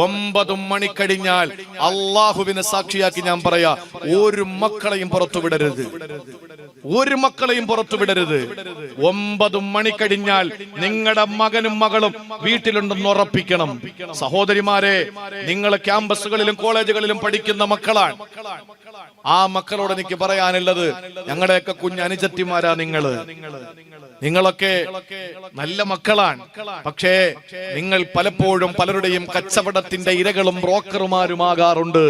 9 മണി കഴിഞ്ഞാൽ അള്ളാഹുവിനെ സാക്ഷിയാക്കി ഞാൻ പറയാ, ഒരു മക്കളെയും പുറത്തുവിടരുത്. ഒരു മക്കളെയും പുറത്തുവിടരുത്. 9 മണി കഴിഞ്ഞാൽ നിങ്ങളുടെ മകനും മകളും വീട്ടിലുണ്ടെന്ന് ഉറപ്പിക്കണം. സഹോദരിമാരെ, നിങ്ങൾ ക്യാമ്പസുകളിലും കോളേജുകളിലും പഠിക്കുന്ന മക്കളാണ്. ആ മക്കളോട് എനിക്ക് പറയാനുള്ളത്, ഞങ്ങളുടെയൊക്കെ കുഞ്ഞനുജത്തിമാരാ നിങ്ങളൊക്കെ നല്ല മക്കളാണ്. പക്ഷേ നിങ്ങൾ പലപ്പോഴും പലരുടെയും കച്ചവടത്തിന്റെ ഇരകളും ബ്രോക്കർമാരുമാകാറുണ്ട്.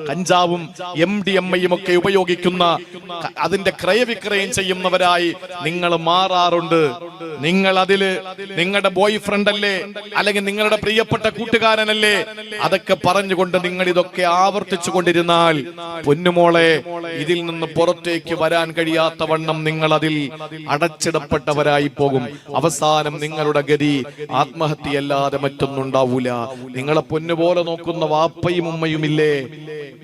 കഞ്ചാവും MDMA ഒക്കെ ഉപയോഗിക്കുന്ന, അതിന്റെ ക്രയവിക്രയം ചെയ്യുന്നവരായി നിങ്ങൾ മാറാറുണ്ട്. നിങ്ങൾ അതില് നിങ്ങളുടെ ബോയ് ഫ്രണ്ട് അല്ലേ, അല്ലെങ്കിൽ നിങ്ങളുടെ പ്രിയപ്പെട്ട കൂട്ടുകാരനല്ലേ, അതൊക്കെ പറഞ്ഞുകൊണ്ട് നിങ്ങൾ ഇതൊക്കെ ആവർത്തിച്ചു കൊണ്ടിരുന്നാൽ പൊന്നുമോളെ, ഇതിൽ നിന്ന് പുറത്തേക്ക് വരാൻ കഴിയാത്ത വണ്ണം നിങ്ങൾ അതിൽ അടച്ചിടപ്പെട്ടവരായി പോകും. അവസാനം നിങ്ങളുടെ ഗതി ആത്മഹത്യയല്ലാതെ മറ്റൊന്നും ഉണ്ടാവൂല. നിങ്ങളെ പൊന്നുപോലെ നോക്കുന്ന വാപ്പയും ഉമ്മയുമില്ലേ,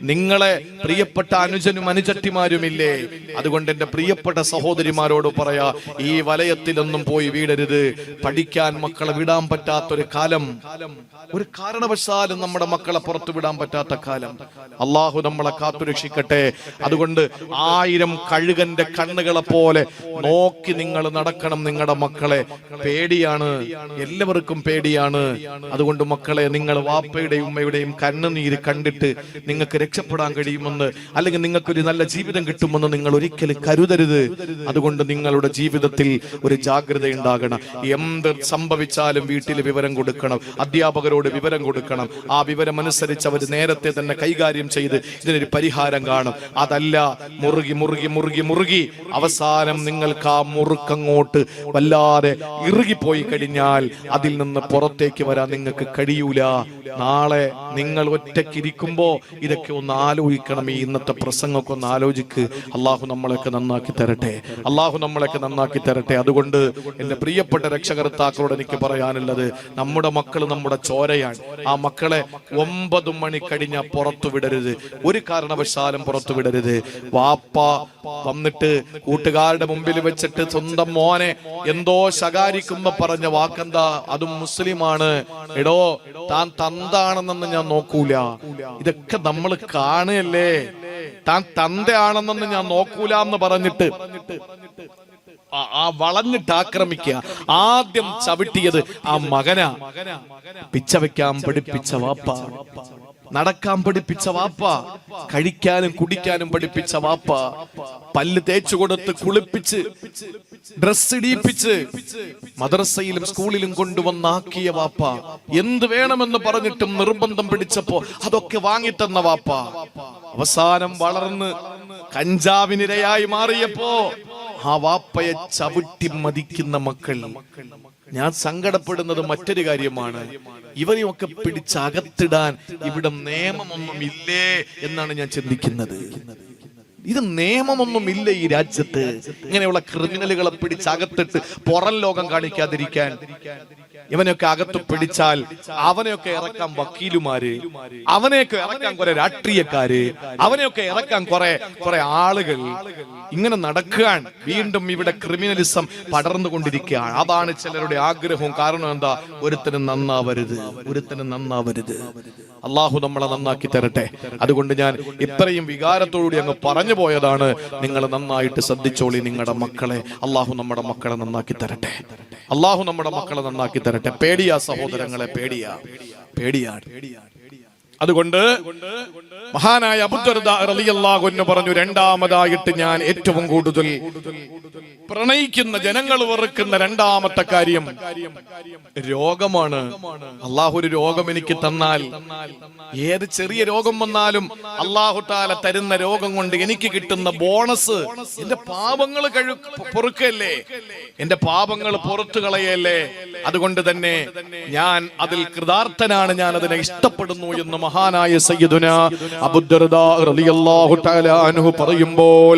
നിങ്ങളെ പ്രിയപ്പെട്ട അനുജനും അനുജത്തിമാരുമില്ലേ. അതുകൊണ്ട് എന്റെ പ്രിയപ്പെട്ട സഹോദരിമാരോട് പറയാ, ഈ വലയത്തിലൊന്നും പോയി വീടരുത്. പഠിക്കാൻ മക്കളെ വിടാൻ പറ്റാത്തൊരു കാലം, ഒരു കാരണവശാലും നമ്മുടെ മക്കളെ പുറത്തു വിടാൻ പറ്റാത്ത കാലം. അള്ളാഹു നമ്മളെ കാത്തുരക്ഷിക്കട്ടെ. അതുകൊണ്ട് 1000 കഴുകന്റെ കണ്ണുകളെ പോലെ നോക്കി നിങ്ങൾ നടക്കണം. നിങ്ങളുടെ മക്കളെ പേടിയാണ്, എല്ലാവർക്കും പേടിയാണ്. അതുകൊണ്ട് മക്കളെ, നിങ്ങൾ വാപ്പയുടെയും ഉമ്മയുടെയും കണ്ണുനീര് കണ്ടിട്ട് നിങ്ങൾക്ക് രക്ഷപ്പെടാൻ കഴിയുമെന്ന്, അല്ലെങ്കിൽ നിങ്ങൾക്കൊരു നല്ല ജീവിതം കിട്ടുമെന്ന് നിങ്ങൾ ഒരിക്കലും കരുതരുത്. അതുകൊണ്ട് നിങ്ങളുടെ ജീവിതത്തിൽ ഒരു ജാഗ്രത ഉണ്ടാകണം. എന്ത് സംഭവിച്ചാലും വീട്ടിൽ വിവരം കൊടുക്കണം, അധ്യാപകരോട് വിവരം കൊടുക്കണം. ആ വിവരം അനുസരിച്ച് അവർ നേരത്തെ തന്നെ കൈകാര്യം ചെയ്ത് ഇതിനൊരു പരിഹാരം കാണും. അതല്ല മുറുകി മുറുകി മുറുകി മുറുകി അവസാനം നിങ്ങൾക്ക് ആ മുറുക്കങ്ങോട്ട് വല്ലാതെ ഇറുകിപ്പോയി കഴിഞ്ഞാൽ അതിൽ നിന്ന് പുറത്തേക്ക് വരാൻ നിങ്ങൾക്ക് കഴിയൂല. നാളെ നിങ്ങൾ ഒറ്റയ്ക്കിരിക്കുമ്പോ ഇതൊക്കെ ഒന്ന് ആലോചിക്കണം. ഈ ഇന്നത്തെ പ്രസംഗമൊക്കെ ഒന്ന് ആലോചിക്ക്. അള്ളാഹു നമ്മളൊക്കെ നന്നാക്കി തരട്ടെ, അള്ളാഹു നമ്മളൊക്കെ നന്നാക്കി തരട്ടെ. അതുകൊണ്ട് എന്റെ പ്രിയപ്പെട്ട രക്ഷകർത്താക്കളോട് എനിക്ക് പറയാനുള്ളത്, നമ്മുടെ മക്കൾ നമ്മുടെ ചോരയാണ്. ആ മക്കളെ 9 മണി കഴിഞ്ഞാൽ പുറത്തു വിടരുത്, ഒരു കാരണവശാലും പുറത്തു വിടരുത്. വാപ്പ വന്നിട്ട് കൂട്ടുകാരുടെ മുമ്പിൽ വെച്ചിട്ട് സ്വന്തം മോനെ എന്തോ ശകാരിക്കുമ്പോ പറഞ്ഞ വാക്കെന്താ? അതും മുസ്ലിമാണ്. എടോ, താൻ തന്താണെന്നൊന്നും ഞാൻ നോക്കൂല. ഇതൊക്കെ നമ്മൾ കാണുകയല്ലേ. താൻ തന്തയാണെന്നൊന്നും ഞാൻ നോക്കൂല എന്ന് പറഞ്ഞിട്ട് ആ വളഞ്ഞിട്ട് ആക്രമിക്കുക. ആദ്യം ചവിട്ടിയത് ആ മകനാ. പിച്ച വെക്കാൻ പഠിപ്പിച്ച വാപ്പ, നടക്കാൻ പഠിപ്പിച്ച വാപ്പ, കഴിക്കാനും കുടിക്കാനും പഠിപ്പിച്ച വാപ്പ, പല്ല് തേച്ചു കൊടുത്ത് കുളിപ്പിച്ച് ഡ്രസ് ഇടിയിപ്പിച്ച് മദ്രസയിലും സ്കൂളിലും കൊണ്ടുവന്നാക്കിയ വാപ്പ, എന്ത് വേണമെന്ന് പറഞ്ഞിട്ടും നിർബന്ധം പിടിച്ചപ്പോ അതൊക്കെ വാങ്ങിത്തന്ന വാപ്പ, അവസാനം വളർന്ന് കഞ്ചാവിനിരയായി മാറിയപ്പോ ആ വാപ്പയെ ചവിട്ടി മതിക്കുന്ന മക്കൾ. ഞാൻ സങ്കടപ്പെടുന്നത് മറ്റൊരു കാര്യമാണ്. ഇവരെയൊക്കെ പിടിച്ചകത്തിടാൻ ഇവിടെ നിയമമൊന്നും ഇല്ലേ എന്നാണ് ഞാൻ ചിന്തിക്കുന്നത്. ഇത് നിയമമൊന്നുമില്ല ഈ രാജ്യത്ത്. ഇങ്ങനെയുള്ള ക്രിമിനലുകളെ പിടിച്ചകത്തിട്ട് പുറം ലോകം കാണിക്കാതിരിക്കാൻ. ഇവനെയൊക്കെ അകത്ത് പിടിച്ചാൽ അവനെയൊക്കെ ഇറക്കാൻ വക്കീലുമാര്, അവനെയൊക്കെ ഇറക്കാൻ കുറെ രാഷ്ട്രീയക്കാര്, അവനെയൊക്കെ ഇറക്കാൻ കുറെ ആളുകൾ ഇങ്ങനെ നടക്കാൻ. വീണ്ടും ഇവിടെ ക്രിമിനലിസം പടർന്നുകൊണ്ടിരിക്കുകയാണ്. അതാണ് ചിലരുടെ ആഗ്രഹവും. കാരണം എന്താ? ഒരുത്തനും നന്നാവരുത്. അള്ളാഹു നമ്മളെ നന്നാക്കി തരട്ടെ. അതുകൊണ്ട് ഞാൻ ഇത്രയും വികാരത്തോടുകൂടി അങ്ങ് പറഞ്ഞു പോയതാണ്. നിങ്ങൾ നന്നായിട്ട് ശ്രദ്ധിച്ചോളി നിങ്ങളുടെ മക്കളെ. അള്ളാഹു നമ്മുടെ മക്കളെ നന്നാക്കി തരട്ടെ. അള്ളാഹു നമ്മുടെ മക്കളെ നന്നാക്കി തരട്ടെ. പേടിയാ സഹോദരങ്ങളെ, പേടിയാണ്. അതുകൊണ്ട് മഹാനായ അബൂദർദാ റളിയല്ലാഹു അൻഹു പറഞ്ഞു, രണ്ടാമതായിട്ട് ഞാൻ ഏറ്റവും കൂടുതൽ പ്രണയിക്കുന്ന, ജനങ്ങൾ വെറുക്കുന്ന രണ്ടാമത്തെ കാര്യം രോഗമാണ്. അള്ളാഹു ഒരു രോഗം എനിക്ക് തന്നാൽ, ഏത് ചെറിയ രോഗം വന്നാലും അള്ളാഹു തആല തരുന്ന രോഗം കൊണ്ട് എനിക്ക് കിട്ടുന്ന ബോണസ് എന്റെ പാപങ്ങൾ പൊറുക്കല്ലേ, എന്റെ പാപങ്ങൾ പുറത്തു കളയല്ലേ. അതുകൊണ്ട് തന്നെ ഞാൻ അതിൽ കൃതാർത്ഥനാണ്, ഞാൻ അതിനെ ഇഷ്ടപ്പെടുന്നു എന്ന് മഹാനായ സയ്യിദുനാ അബൂദർദാ റളിയല്ലാഹു തആല അൻഹു പറയുമ്പോൾ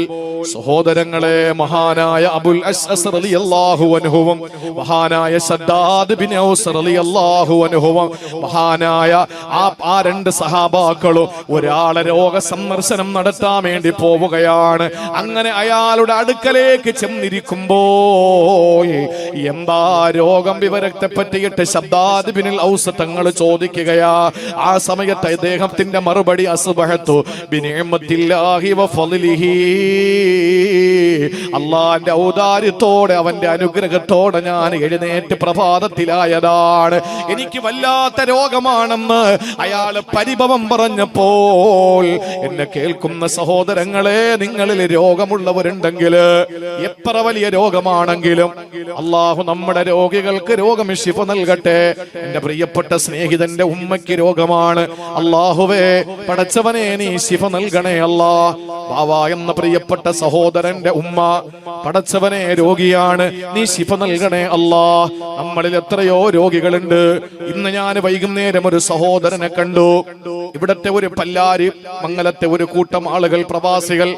സഹോദരങ്ങളെ, മഹാനായ അബുൽ അശ്അസ് റളിയല്ലാഹു അൻഹുവും മഹാനായ ശദ്ദാദ് ബിൻ ഔസ് റളിയല്ലാഹു അൻഹുവും മഹാനായ ആ രണ്ട് സഹാബാക്കളും ഒരാളെ രോഗ സന്ദർശനം നടത്താൻ വേണ്ടി പോവുകയാണ്. അങ്ങനെ അയാളുടെ അടുക്കലേക്ക് ചെന്നിരിക്കുമ്പോൾ എന്താ രോഗം വിവരത്തെ പറ്റിയിട്ട് ശദ്ദാദ് ബിൻ ഔസ് തങ്ങൾ ചോദിക്കുകയാ. ആ സമയത്ത് അദ്ദേഹത്തിന്റെ മറുപടി അസ്ബഹത്തു ബിനിഅമത്തില്ലാഹി വഫളിഹി, അല്ലാഹുവിന്റെ ഔദാര്യത്തോടെ അവന്റെ അനുഗ്രഹത്തോടെ ഞാൻ എഴുന്നേറ്റ് പ്രഭാതത്തിലായതാണ്. എനിക്ക് വല്ലാത്ത രോഗമാണെന്ന് അയാൾ പരിഭവം പറഞ്ഞപ്പോൾ എന്നെ കേൾക്കുന്ന സഹോദരങ്ങളെ, നിങ്ങളിൽ രോഗമുള്ളവരുണ്ടെങ്കിൽ എത്ര വലിയ രോഗമാണെങ്കിലും അള്ളാഹു നമ്മുടെ രോഗികൾക്ക് രോഗം ശിഫ നൽകട്ടെ. എന്റെ പ്രിയപ്പെട്ട സ്നേഹിതന്റെ ഉമ്മയ്ക്ക് രോഗമാണ്. അള്ളാഹുവേ പടച്ചവനെ നീ ശിഫ നൽകണേ അല്ലാ. ബാവ എന്ന പ്രിയപ്പെട്ട സഹോദരന്റെ ഉമ്മ പടച്ചവനെ രോഗിയാണ്, നീ ശിഫ നൽകണേ അല്ലാ. നമ്മളിൽ എത്രയോ രോഗികളുണ്ട്. ഇന്ന് ഞാൻ വൈകുന്നേരം ഒരു സഹോദരനെ കണ്ടു. ഇവിടത്തെ ഒരു പല്ലാരി മംഗലത്തെ ഒരു കൂട്ടം ആളുകൾ, പ്രവാസികൾ,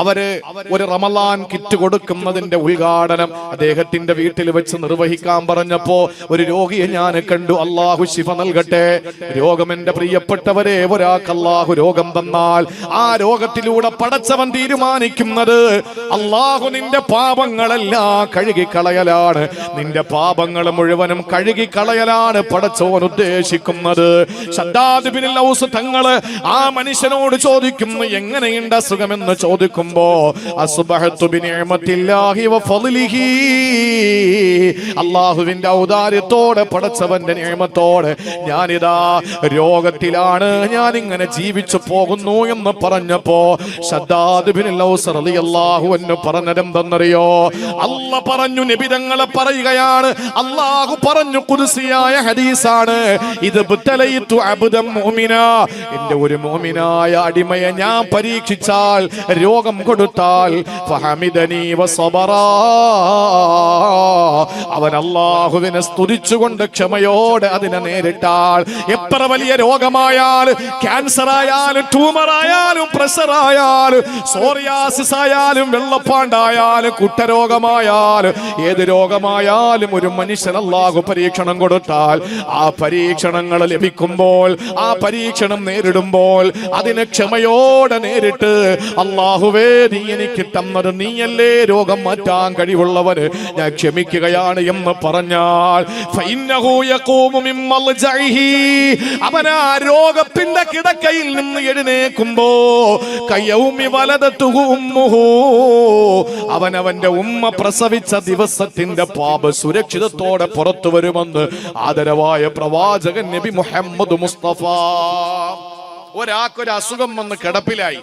അവര് ഒരു റമളാൻ കിറ്റ് കൊടുക്കുന്നതിന്റെ ഉദ്ഘാടനം അദ്ദേഹത്തിന്റെ വീട്ടിൽ വെച്ച് നിർവഹിക്കാൻ പറഞ്ഞപ്പോ ഒരു രോഗിയെ ഞാൻ കണ്ടു. അള്ളാഹു ശിഫ നൽകട്ടെ. രോഗം എന്റെ പ്രിയപ്പെട്ടവരെ, ഒരാൾക്ക് അള്ളാഹു രോഗം തന്നാൽ ആ രോഗത്തിലൂടെ പടച്ചവൻ തീരുമാനിക്കുന്നത് അള്ളാഹു നിന്റെ പാപങ്ങളെല്ലാം കഴുകിക്കളയലാണ്. നിന്റെ പാപങ്ങൾ മുഴുവനും കഴുകിക്കളയലാണ് പടച്ചവൻ ഉദ്ദേശിക്കുന്നത്. ശദ്ദാദ് ബിൻ ഔസ് തങ്ങള് ആ മനുഷ്യനോട് ചോദിക്കുന്നു, എങ്ങനെയുണ്ട് അസുഖമെന്ന് ചോദിക്കുമ്പോ അസ്ബഹത്തു ബിനിഅമത്തില്ലാഹി വഫളിഹി, അല്ലാഹുവിന്റെ ഔദാര്യത്തോടെ പടച്ചവന്റെ നിഅമത്തോടെ ഞാനിതാ രോഗത്തിലാണ്, ഞാൻ ഇങ്ങനെ ജീവിച്ചു പോകുന്നു എന്ന് പറഞ്ഞപ്പോ ശദ്ദാദ് ബിൻ ഔസ് റളിയല്ലാഹു അൻഹു പറഞ്ഞതെന്തെന്നറിയോ? അല്ലാഹ് പറഞ്ഞു, നബി തങ്ങളെ പറയുകയാണ്, അല്ലാഹു പറഞ്ഞു, ഖുദ്സിയായ ഹദീസാണ്, ഇത് ബുത്തലൈതു അബ്ദൻ മുഅ്മിന, എന്റെ ഒരു മുഅ്മിനായ അടിമയെ ഞാൻ പരീക്ഷിച്ചാൽ, രോഗം കൊടുത്താൽ, ഫഹമിദനി വസബറ, അവൻ അല്ലാഹുവിനെ സ്തുതിച്ചുകൊണ്ട് ക്ഷമയോടെ അതിനെ നേരിട്ടാൽ, എത്ര വലിയ രോഗമായാലും, ക്യാൻസർ ആയാലും, ട്യൂമർ ആയാലും, പ്രഷർ ആയാലും, സോറിയാസിസ് ആയാലും, വെള്ളപ്പാണ്ടായാലും, കുട്ടരോഗമായാലും, ഏത് രോഗമായാലും ഒരു മനുഷ്യൻ അല്ലാഹു പരീക്ഷണം കൊടുത്താൽ, ആ പരീക്ഷണങ്ങൾ ലഭിക്കുമ്പോൾ, ആ പരീക്ഷണം നേരിടുമ്പോൾ അതിനെ ക്ഷമയോടെ നേരിട്ട് അല്ലാഹുവേ നീ എനിക്ക് തന്നത് നീയല്ലേ രോഗം മാറ്റാൻ കഴിവുള്ളവന്, ഞാൻ ക്ഷമിക്കുകയാണ് എന്ന് പറഞ്ഞാൽ ഫഇന്നഹു യഖൂമു മിൻ മൽജഇഹി, അവൻ ആ രോഗത്തിന്റെ കിടക്കയിൽ നിന്ന് എഴുന്നേൽക്കുമ്പോ കയൗമി വലദതുഹു ഉമ്മുഹു, അവൻ അവന്റെ ഉമ്മ പ്രസവിച്ച ദിവസത്തിന്റെ പാപ സുരക്ഷിതത്തോടെ പുറത്തു വരുമെന്ന് ആദരവായ പ്രവാചകൻ നബി മുഹമ്മദ് മുസ്തഫ. ഒരാൾക്കൊരു അസുഖം വന്ന് കിടപ്പിലായി,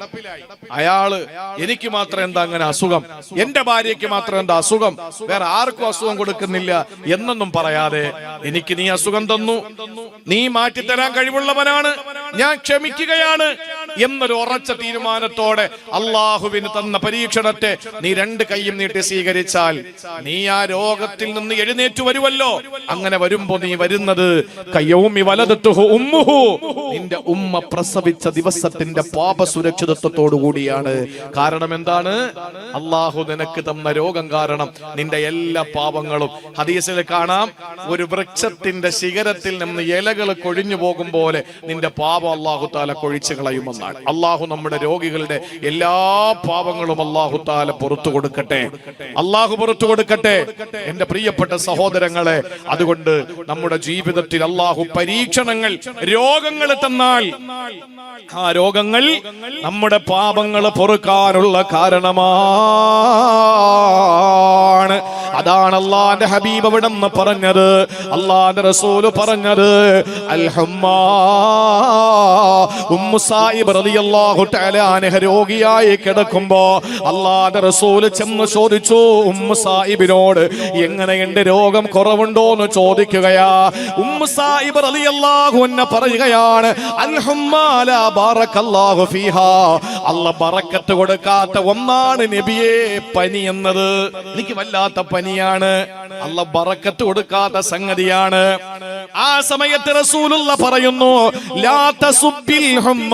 അയാള് എനിക്ക് മാത്രം എന്താ അങ്ങനെ അസുഖം, എന്റെ ഭാര്യയ്ക്ക് മാത്രം എന്താ അസുഖം, വേറെ ആർക്കും അസുഖം കൊടുക്കുന്നില്ല എന്നൊന്നും പറയാതെ, എനിക്ക് നീ അസുഖം തന്നു, നീ മാറ്റിത്തരാൻ കഴിവുള്ളവനാണ്, ഞാൻ ക്ഷമിക്കുകയാണ് എന്നൊരു ഉറച്ച തീരുമാനത്തോടെ അള്ളാഹുവിന് തന്ന പരീക്ഷണത്തെ നീ രണ്ട് കൈയും നീട്ടി സ്വീകരിച്ചാൽ നീ ആ രോഗത്തിൽ നിന്ന് എഴുന്നേറ്റു വരുമല്ലോ. അങ്ങനെ വരുമ്പോ നീ വരുന്നത് കയ്യൗമി വലദതുഹു ഉമ്മുഹു, നിന്റെ ഉമ്മ പ്രസവിച്ച ദിവസത്തിന്റെ പാപ സുരക്ഷിതത്വത്തോടു കൂടിയാണ്. കാരണം എന്താണ്? അള്ളാഹു നിനക്ക് തന്ന രോഗം കാരണം നിന്റെ എല്ലാ പാപങ്ങളും, ഹദീസിൽ കാണാം, ഒരു വൃക്ഷത്തിന്റെ ശിഖരത്തിൽ നിന്ന് ഇലകൾ കൊഴിഞ്ഞു പോകും പോലെ നിന്റെ പാപം അള്ളാഹു താല കൊഴിച്ചു കളയുമെന്നാണ്. അള്ളാഹു നമ്മുടെ രോഗികളുടെ എല്ലാ പാപങ്ങളും അള്ളാഹു താല പുറത്തു കൊടുക്കട്ടെ, അള്ളാഹു പുറത്തു കൊടുക്കട്ടെ. എന്റെ പ്രിയപ്പെട്ട സഹോദരങ്ങളെ, അതുകൊണ്ട് നമ്മുടെ ജീവിതത്തിൽ അള്ളാഹു പരീക്ഷണങ്ങൾ, രോഗങ്ങൾ തന്നാൽ ആ രോഗങ്ങൾ നമ്മുടെ പാപങ്ങൾ പൊറുക്കാനുള്ള കാരണമാണ്. അതാണ് അള്ളാന്റെ ഹബീബ് അവിടെ നിന്ന് പറഞ്ഞത്, അള്ളാന്റെ റസൂല് പറഞ്ഞത്. ഉമ്മു സായിബ് റളിയല്ലാഹു തആല അൻഹ രോഗിയായി കിടക്കുമ്പോ അള്ളാന്റെ റസൂല് ചെന്ന് ചോദിച്ചു ഉമ്മു സായിബിനോട്, എങ്ങനെയുണ്ട്, രോഗം കുറവുണ്ടോ എന്ന് ചോദിക്കുകയാ. ഉമ്മു സായിബ് റളിയല്ലാഹു അൻഹ പറയുകയാണ്, അൽഹുമ്മാ ലാ ബാറക്കല്ലാഹു ഫീഹാ, അല്ലാഹ് ബറക്കത്ത് കൊടുക്കാത്ത ഒന്നാണ് നബിയേ പനി എന്നത്. എനിക്ക് വല്ലാത്ത പനിയാണ്, അല്ലാഹ് ബറക്കത്ത് കൊടുക്കാത്ത സംഗതിയാണ്. ആ സമയത്ത് റസൂലുള്ള പറയുന്നു, ലാ തസുബ്ബിൽ ഹുമ്മ,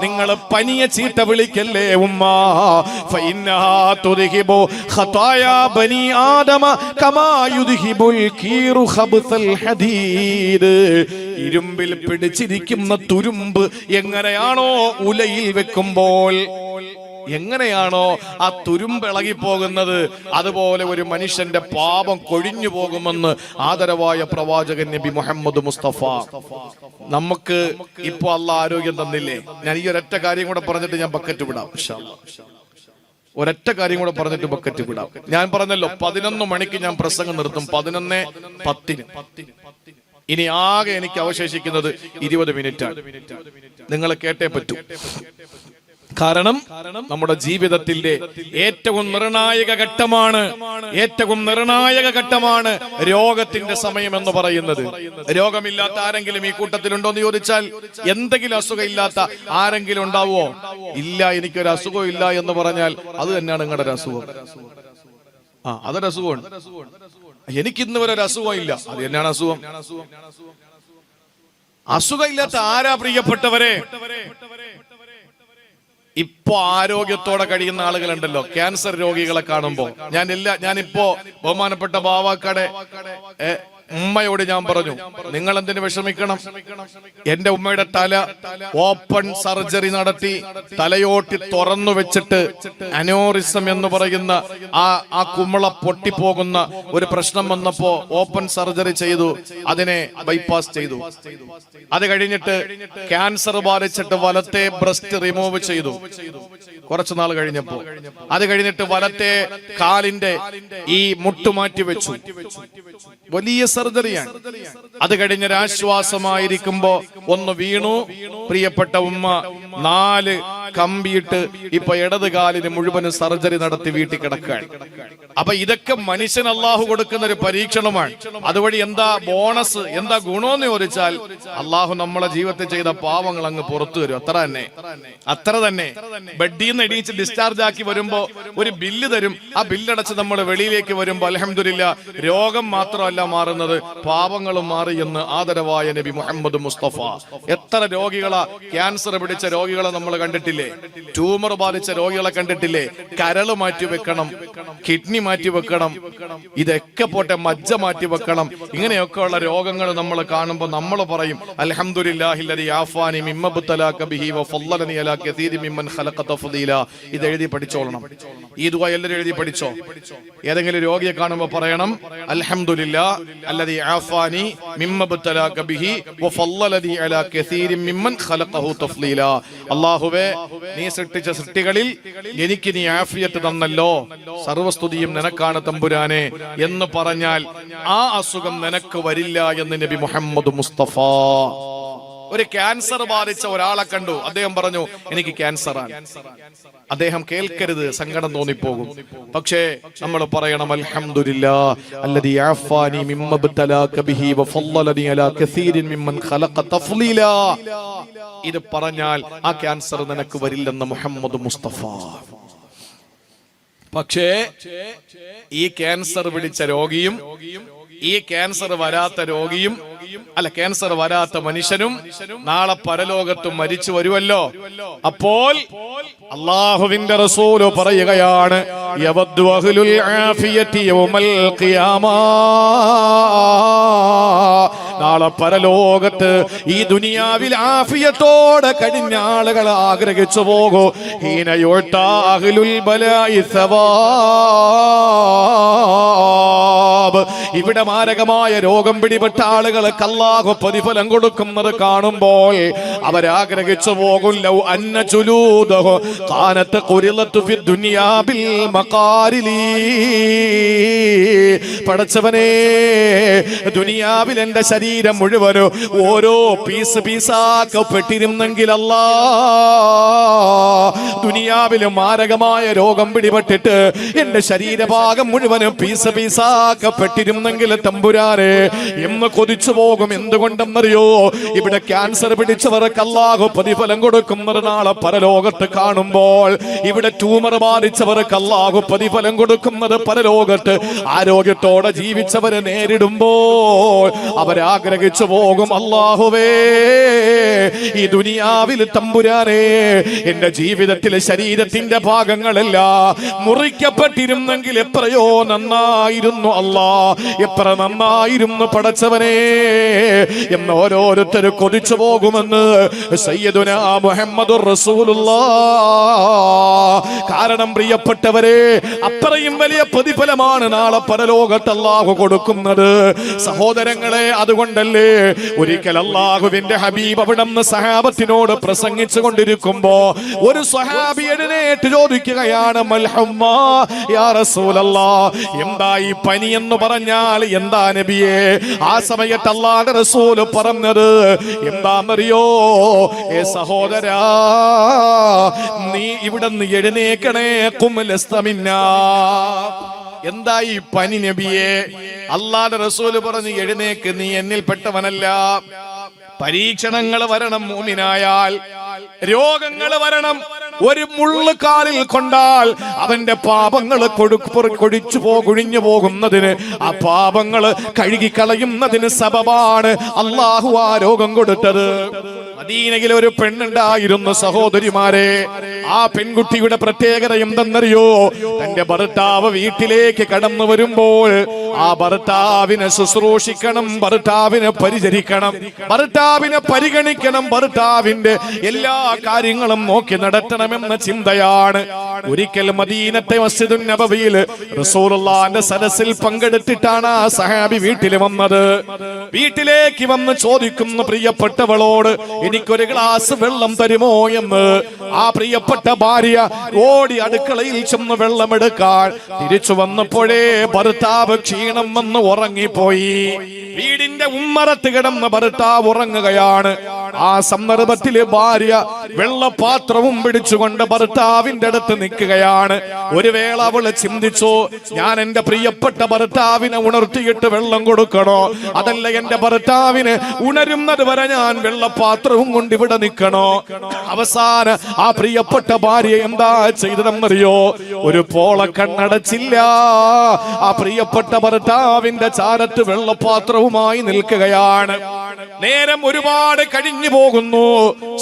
നിങ്ങൾ പനിയെ ചീത്ത വിളിക്കല്ലേ ഉമ്മ. ഫഇന്നഹാ തുദ്ഹിബു ഖതായാ ബനി ആദമ കമാ യുദ്ഹിബുൽ കീറു ഖബ്സൽ ഹദീദ്. ഇരുമ്പിൽ പിടിച്ചിരിക്കുന്ന തുരുമ്പ് എങ്ങനെയാണോ ഉലയിൽ വെക്കുമ്പോൾ എങ്ങനെയാണോ ആ തുരുമ്പ് ഇളകിപ്പോകുന്നത്, അതുപോലെ ഒരു മനുഷ്യന്റെ പാപം കൊഴിഞ്ഞു പോകുമെന്ന് ആദരവായ പ്രവാചകൻ നബി മുഹമ്മദ് മുസ്തഫ. നമുക്ക് ഇപ്പൊ അള്ളാഹ് ആരോഗ്യം തന്നില്ലേ? ഞാൻ ഈ ഒരൊറ്റ കാര്യം കൂടെ പറഞ്ഞിട്ട് ഞാൻ ബക്കറ്റ് വിടാം. ഒരൊറ്റ കാര്യം കൂടെ പറഞ്ഞിട്ട് ബക്കറ്റ് വിടാം. ഞാൻ പറഞ്ഞല്ലോ 11 മണിക്ക് ഞാൻ പ്രസംഗം നിർത്തും, 11:10. ഇനി ആകെ എനിക്ക് അവശേഷിക്കുന്നത് 20 മിനിറ്റാണ്. നിങ്ങൾ കേട്ടേ പറ്റൂ. കാരണം നമ്മുടെ ജീവിതത്തിന്റെ ഏറ്റവും നിർണായക ഘട്ടമാണ് രോഗത്തിന്റെ സമയം എന്ന് പറയുന്നത്. രോഗമില്ലാത്ത ആരെങ്കിലും ഈ കൂട്ടത്തിലുണ്ടോ എന്ന് ചോദിച്ചാൽ, എന്തെങ്കിലും അസുഖം ഇല്ലാത്ത ആരെങ്കിലും ഉണ്ടാവുമോ? ഇല്ല, എനിക്കൊരു അസുഖം ഇല്ല എന്ന് പറഞ്ഞാൽ അത് തന്നെയാണ് നിങ്ങളുടെ ഒരു അസുഖം. അതൊരു അസുഖമാണ്. എനിക്കിന്ന് വരെ ഒരു അസുഖം ഇല്ല, അത് തന്നെയാണ് അസുഖം. അസുഖം ഇല്ലാത്ത ആരാ പ്രിയപ്പെട്ടവരെ? ഇപ്പൊ ആരോഗ്യത്തോടെ കഴിയുന്ന ആളുകളുണ്ടല്ലോ, ക്യാൻസർ രോഗികളെ കാണുമ്പോ ഞാനിപ്പോ ബഹുമാനപ്പെട്ട ബാവാക്കടെ ഉമ്മയോട് ഞാൻ പറഞ്ഞു, നിങ്ങൾ എന്തിനു വിഷമിക്കണം? എന്റെ ഉമ്മയുടെ തല ഓപ്പൺ സർജറി നടത്തി തലയോട്ടി തുറന്നു വെച്ചിട്ട് അനോറിസം എന്ന് പറയുന്ന ആ കുമിള പൊട്ടിപ്പോകുന്ന ഒരു പ്രശ്നം വന്നപ്പോ ഓപ്പൺ സർജറി ചെയ്തു, അതിനെ ബൈപ്പാസ് ചെയ്തു. അത് കഴിഞ്ഞിട്ട് ക്യാൻസർ ബാധിച്ചിട്ട് വലത്തെ ബ്രസ്റ്റ് റിമൂവ് ചെയ്തു കുറച്ചു നാൾ കഴിഞ്ഞപ്പോ. അത് കഴിഞ്ഞിട്ട് വലത്തെ കാലിന്റെ ഈ മുട്ടുമാറ്റി വെച്ചു. വലിയ സർജറിയാണ്. അത് കഴിഞ്ഞൊരാശ്വാസമായിരിക്കുമ്പോ ഒന്ന് വീണു. പ്രിയപ്പെട്ട ഉമ്മ 4 കമ്പിയിട്ട് ഇപ്പൊ ഇടത് കാലിന് മുഴുവനും സർജറി നടത്തി വീട്ടിൽ കിടക്കുകയാണ്. അപ്പൊ ഇതൊക്കെ മനുഷ്യൻ അള്ളാഹു കൊടുക്കുന്ന ഒരു പരീക്ഷണമാണ്. അതുവഴി എന്താ ബോണസ്, എന്താ ഗുണമെന്ന് ചോദിച്ചാൽ, അള്ളാഹു നമ്മളെ ജീവിതത്തിൽ ചെയ്ത പാവങ്ങൾ അങ്ങ് പുറത്തു വരും. അത്ര തന്നെ. ബെഡിൽ നിന്ന് എണീച്ച് ഡിസ്ചാർജ് ആക്കി വരുമ്പോ ഒരു ബില്ല് തരും. ആ ബില്ലടച്ച് നമ്മൾ വെളിയിലേക്ക് വരുമ്പോ അൽഹംദുലില്ലാ രോഗം മാത്രമല്ല മാറുന്നത്, പാവങ്ങളും മാറി എന്ന് ആദരവായ നബി മുഹമ്മദ് മുസ്തഫ. എത്ര രോഗികളാ, ക്യാൻസർ പിടിച്ച രോഗികളെ നമ്മൾ കണ്ടിട്ടില്ലേ? ട്യൂമർ ബാധിച്ച രോഗികളെ കണ്ടിട്ടില്ലേ? കരള് മാറ്റി വെക്കണം, കിഡ്നി മാറ്റി വെക്കണം, ഇതൊക്കെ പോട്ടെ, മജ്ജ മാറ്റി വെക്കണം. ഇങ്ങനെയൊക്കെയുള്ള രോഗങ്ങൾ നമ്മൾ കാണുമ്പോൾ നമ്മൾ പറയും അൽഹംദുലില്ലാഹില്ലദി ആഫാനി മിമ്മ ബതലാക ബിഹി വഫളലനി അലാ കസീരി മിമ്മൻ ഖലഖ തഫ്ദീല. ഇത് എഴുതി പഠിച്ചോളണം. ഈ ദുആ എല്ലാവരും എഴുതി പഠിച്ചോ. ഏതെങ്കിലും രോഗിയെ കാണുമ്പോൾ പറയണം അൽഹംദുലില്ലാ അല്ലദി ആഫാനി മിമ്മ ബതലാക ബിഹി വഫളലനി അലാ കസീരി മിമ്മൻ ഖലഖഹു തഫ്ദീല. അല്ലാഹുവേ, നീ സൃഷ്ടിച്ച സൃഷ്ടികളിൽ എനിക്ക് നീ ആഫിയത്ത് തന്നല്ലോ, സർവസ്തുതിയും നിനക്കാണ് തമ്പുരാനെ എന്ന് പറഞ്ഞാൽ ആ അസുഖം നിനക്ക് വരില്ല എന്ന് നബി മുഹമ്മദ് മുസ്തഫ. ഒരു ക്യാൻസർ ബാധിച്ച ഒരാളെ കണ്ടു, അദ്ദേഹം പറഞ്ഞു എനിക്ക് ക്യാൻസറാണ്. അദ്ദേഹം കേൾക്കരുത്, സങ്കടം തോന്നിപ്പോകും. പക്ഷേ നമ്മൾ പറയണം അൽഹംദുലില്ലാ അല്ലദീ ആഫാനി മിമ്മ ബതലാക ബിഹി വഫളലനി അലാ കസീരിൻ മിമ്മൻ ഖലഖ തഫ്ളീലാ. ഇത് പറഞ്ഞാൽ ആ ക്യാൻസർ നിനക്ക് വരില്ലെന്ന് മുഹമ്മദ് മുസ്തഫ. പക്ഷേ ഈ ക്യാൻസർ പിടിച്ച രോഗിയും ഈ ക്യാൻസർ വരാത്ത രോഗിയും ക്യാൻസർ വരാത്ത മനുഷ്യനും നാളെ പരലോകത്ത് മരിച്ചു വരുമല്ലോ. അപ്പോൾ അല്ലാഹുവിന്റെ റസൂല് പറയുകയാണ്, യവദ്ദു അഹ്ലുൽ ആഫിയതി യൗമൽ ഖിയാമ. നാളെ പരലോകത്ത് ഈ ദുനിയാവിൽ ആഫിയത്തോടെ കഴിഞ്ഞ ആളുകൾ ആഗ്രഹിച്ചു പോകും. ഹീന യുഅ്താ അഹ്ലുൽ ബലാഇ സവാബ്. ഇവിടെ മാരകമായ രോഗം പിടിപെട്ട ആളുകൾക്ക് അല്ലാഹു പ്രതിഫലം കൊടുക്കുന്നത് കാണുമ്പോൾ അവരാഗ്രഹിച്ചു പോകും, ലൗ അന്ന ജുലൂദഹു ഖാനത് ഖുരിലതു ഫി ദുനിയാ ബിൽ മഖാരിലി. പടച്ചവനേ, ദുനിയാവിൽ എന്റെ ശരീരം മുഴുവനും ഓരോ പീസാക്കപ്പെട്ടിരുന്നെങ്കിൽ അല്ലാ, ദുനിയാവിൽ മാരകമായ രോഗം പിടിപെട്ടിട്ട് എന്റെ ശരീരഭാഗം മുഴുവനും പീസാക്കപ്പെട്ടിരുന്നെങ്കിൽ തമ്പുരാനെ എന്ന് കൊതിച്ചു പോകും. എന്തുകൊണ്ടെന്നറിയോ? ഇവിടെ ക്യാൻസർ പിടിച്ചവർ പഠിച്ചവർക്ക് അല്ലാഹു പ്രതിഫലം കൊടുക്കുന്നത് നാളെ പരലോകത്ത് കാണുമ്പോൾ. ഇവിടെ ട്യൂമർ ബാധിച്ചവർക്ക് അല്ലാഹു പ്രതിഫലം കൊടുക്കുന്നത് പരലോകത്ത് ആരോഗ്യത്തോടെ ജീവിച്ചവരെ നേരിടുമ്പോൾ അവരാഗ്രഹിച്ചു പോകും, അല്ലാഹുവേ ഈ ദുനിയാവിൽ തമ്പുരാനെ എന്റെ ജീവിതത്തിലെ ശരീരത്തിന്റെ ഭാഗങ്ങളെല്ലാം മുറിക്കപ്പെട്ടിരുന്നെങ്കിൽ എത്രയോ നന്നായിരുന്നു അല്ലാ, എത്ര നന്നായിരുന്നു പടച്ചവനെ എന്ന് ഓരോരുത്തർ കൊതിച്ചു പോകുമെന്ന് സയ്യിദുനാ മുഹമ്മദുർ റസൂലുള്ളാഹ്. കാരണം പ്രിയപ്പെട്ടവരെ, അത്രയും വലിയ പ്രതിഫലമാണ് നാളെ പരലോകത്ത് അല്ലാഹു കൊടുക്കുന്നത് സഹോദരങ്ങളെ. അതുകൊണ്ടല്ലേ ഒരിക്കൽ അല്ലാഹുവിന്റെ ഹബീബ് അവിടുന്ന് സഹാബത്തിനോട് പ്രസംഗിച്ചു കൊണ്ടിരിക്കുമ്പോ ഒരു സ്വഹാബി എഴുന്നേറ്റ് ചോദിക്കുകയാണ്, മൽഹമ്മ യാ റസൂലല്ലാഹ്, എന്താ ഈ പനി എന്ന് പറഞ്ഞാൽ എന്താ നബിയേ? ആ സമയത്ത് അല്ലാഹുവിന്റെ റസൂൽ പറഞ്ഞത് എന്താണെന്നറിയോ? ഏ സഹോദരാ, നീ ഇവിടുന്ന് എഴുന്നേക്കണേ, ഖും ലസ്ത മിന്നാ. എന്താ ഈ പനി നബിയേ? അല്ലാഹുവിന്റെ റസൂൽ പറഞ്ഞു, എഴുന്നേക്ക്, നീ എന്നിൽ പെട്ടവനല്ല. പരീക്ഷണങ്ങൾ വരണം മുഅ്മിനായാൽ, രോഗങ്ങൾ വരണം. ഒരു മുള്ളു കാലിൽ കൊണ്ടാൽ അവന്റെ പാപങ്ങൾ കൊഴിഞ്ഞു പോകുന്നതിന്, ആ പാപങ്ങൾ കഴുകിക്കളയുന്നതിന് സബബാണ് അല്ലാഹു ആ രോഗം കൊടുത്തത്. മദീനയിൽ ഒരു പെണ്ണുണ്ടായിരുന്നു സഹോദരിമാരെ. ആ പെൺകുട്ടിയുടെ പ്രത്യേകത എന്തെന്നറിയോ? തന്റെ ഭർത്താവ് വീട്ടിലേക്ക് കടന്നു വരുമ്പോൾ ആ ഭർത്താവിനെ ശുശ്രൂഷിക്കണം, ഭർത്താവിനെ പരിചരിക്കണം, ഭർത്താവിനെ പരിഗണിക്കണം, ഭർത്താവിന്റെ എല്ലാ കാര്യങ്ങളും നോക്കി നടത്തണമെന്ന ചിന്തയാണ്. ഒരിക്കൽ മദീനത്തെ മസ്ജിദുൻ നബവിയിൽ റസൂലുള്ളാഹിന്റെ സദസ്സിൽ പങ്കെടുത്തിട്ടാണ് ആ സഹാബി വീട്ടിൽ വന്നത്. വീട്ടിലേക്ക് വന്ന് ചോദിക്കുന്നു പ്രിയപ്പെട്ടവളോട്, എനിക്കൊരു ഗ്ലാസ് വെള്ളം തരുമോ എന്ന്. ആ പ്രിയപ്പെട്ട ഭാര്യ ഓടി അടുക്കളയിൽ ചെന്ന് വെള്ളമെടുക്കാൻ തിരിച്ചു വന്നപ്പോഴേ ഭർത്താവ് ക്ഷീണം വന്ന് ഉറങ്ങിപ്പോയി. വീടിന്റെ ഉമ്മറത്ത് കിടന്ന് ഭർത്താവ് ഉറങ്ങുകയാണ്. ആ സന്ദർഭത്തില് ഭാര്യ വെള്ളപാത്രവും പിടിച്ചുകൊണ്ട് ഭർത്താവിന്റെ അടുത്ത് നിൽക്കുകയാണ്. ഒരു വേള അവള് ചിന്തിച്ചു, ഞാൻ എന്റെ പ്രിയപ്പെട്ട ഭർത്താവിനെ ഉണർത്തിയിട്ട് വെള്ളം കൊടുക്കണോ, അതല്ല എന്റെ ഭർത്താവിന് ഉണരുന്നത് വരെ ഞാൻ വെള്ളപാത്രവും കൊണ്ട് ഇവിടെ നിൽക്കണോ? അവസാനം ആ പ്രിയപ്പെട്ട ഭാര്യ എന്താ ചെയ്തതെന്നറിയോ? ഒരു പോള കണ്ണടച്ചില്ല, ആ പ്രിയപ്പെട്ട ഭർത്താവിന്റെ ചാരത്ത് വെള്ളപാത്രവുമായി നിൽക്കുകയാണ്. നേരം ഒരുപാട് കഴിഞ്ഞു പോകുന്നു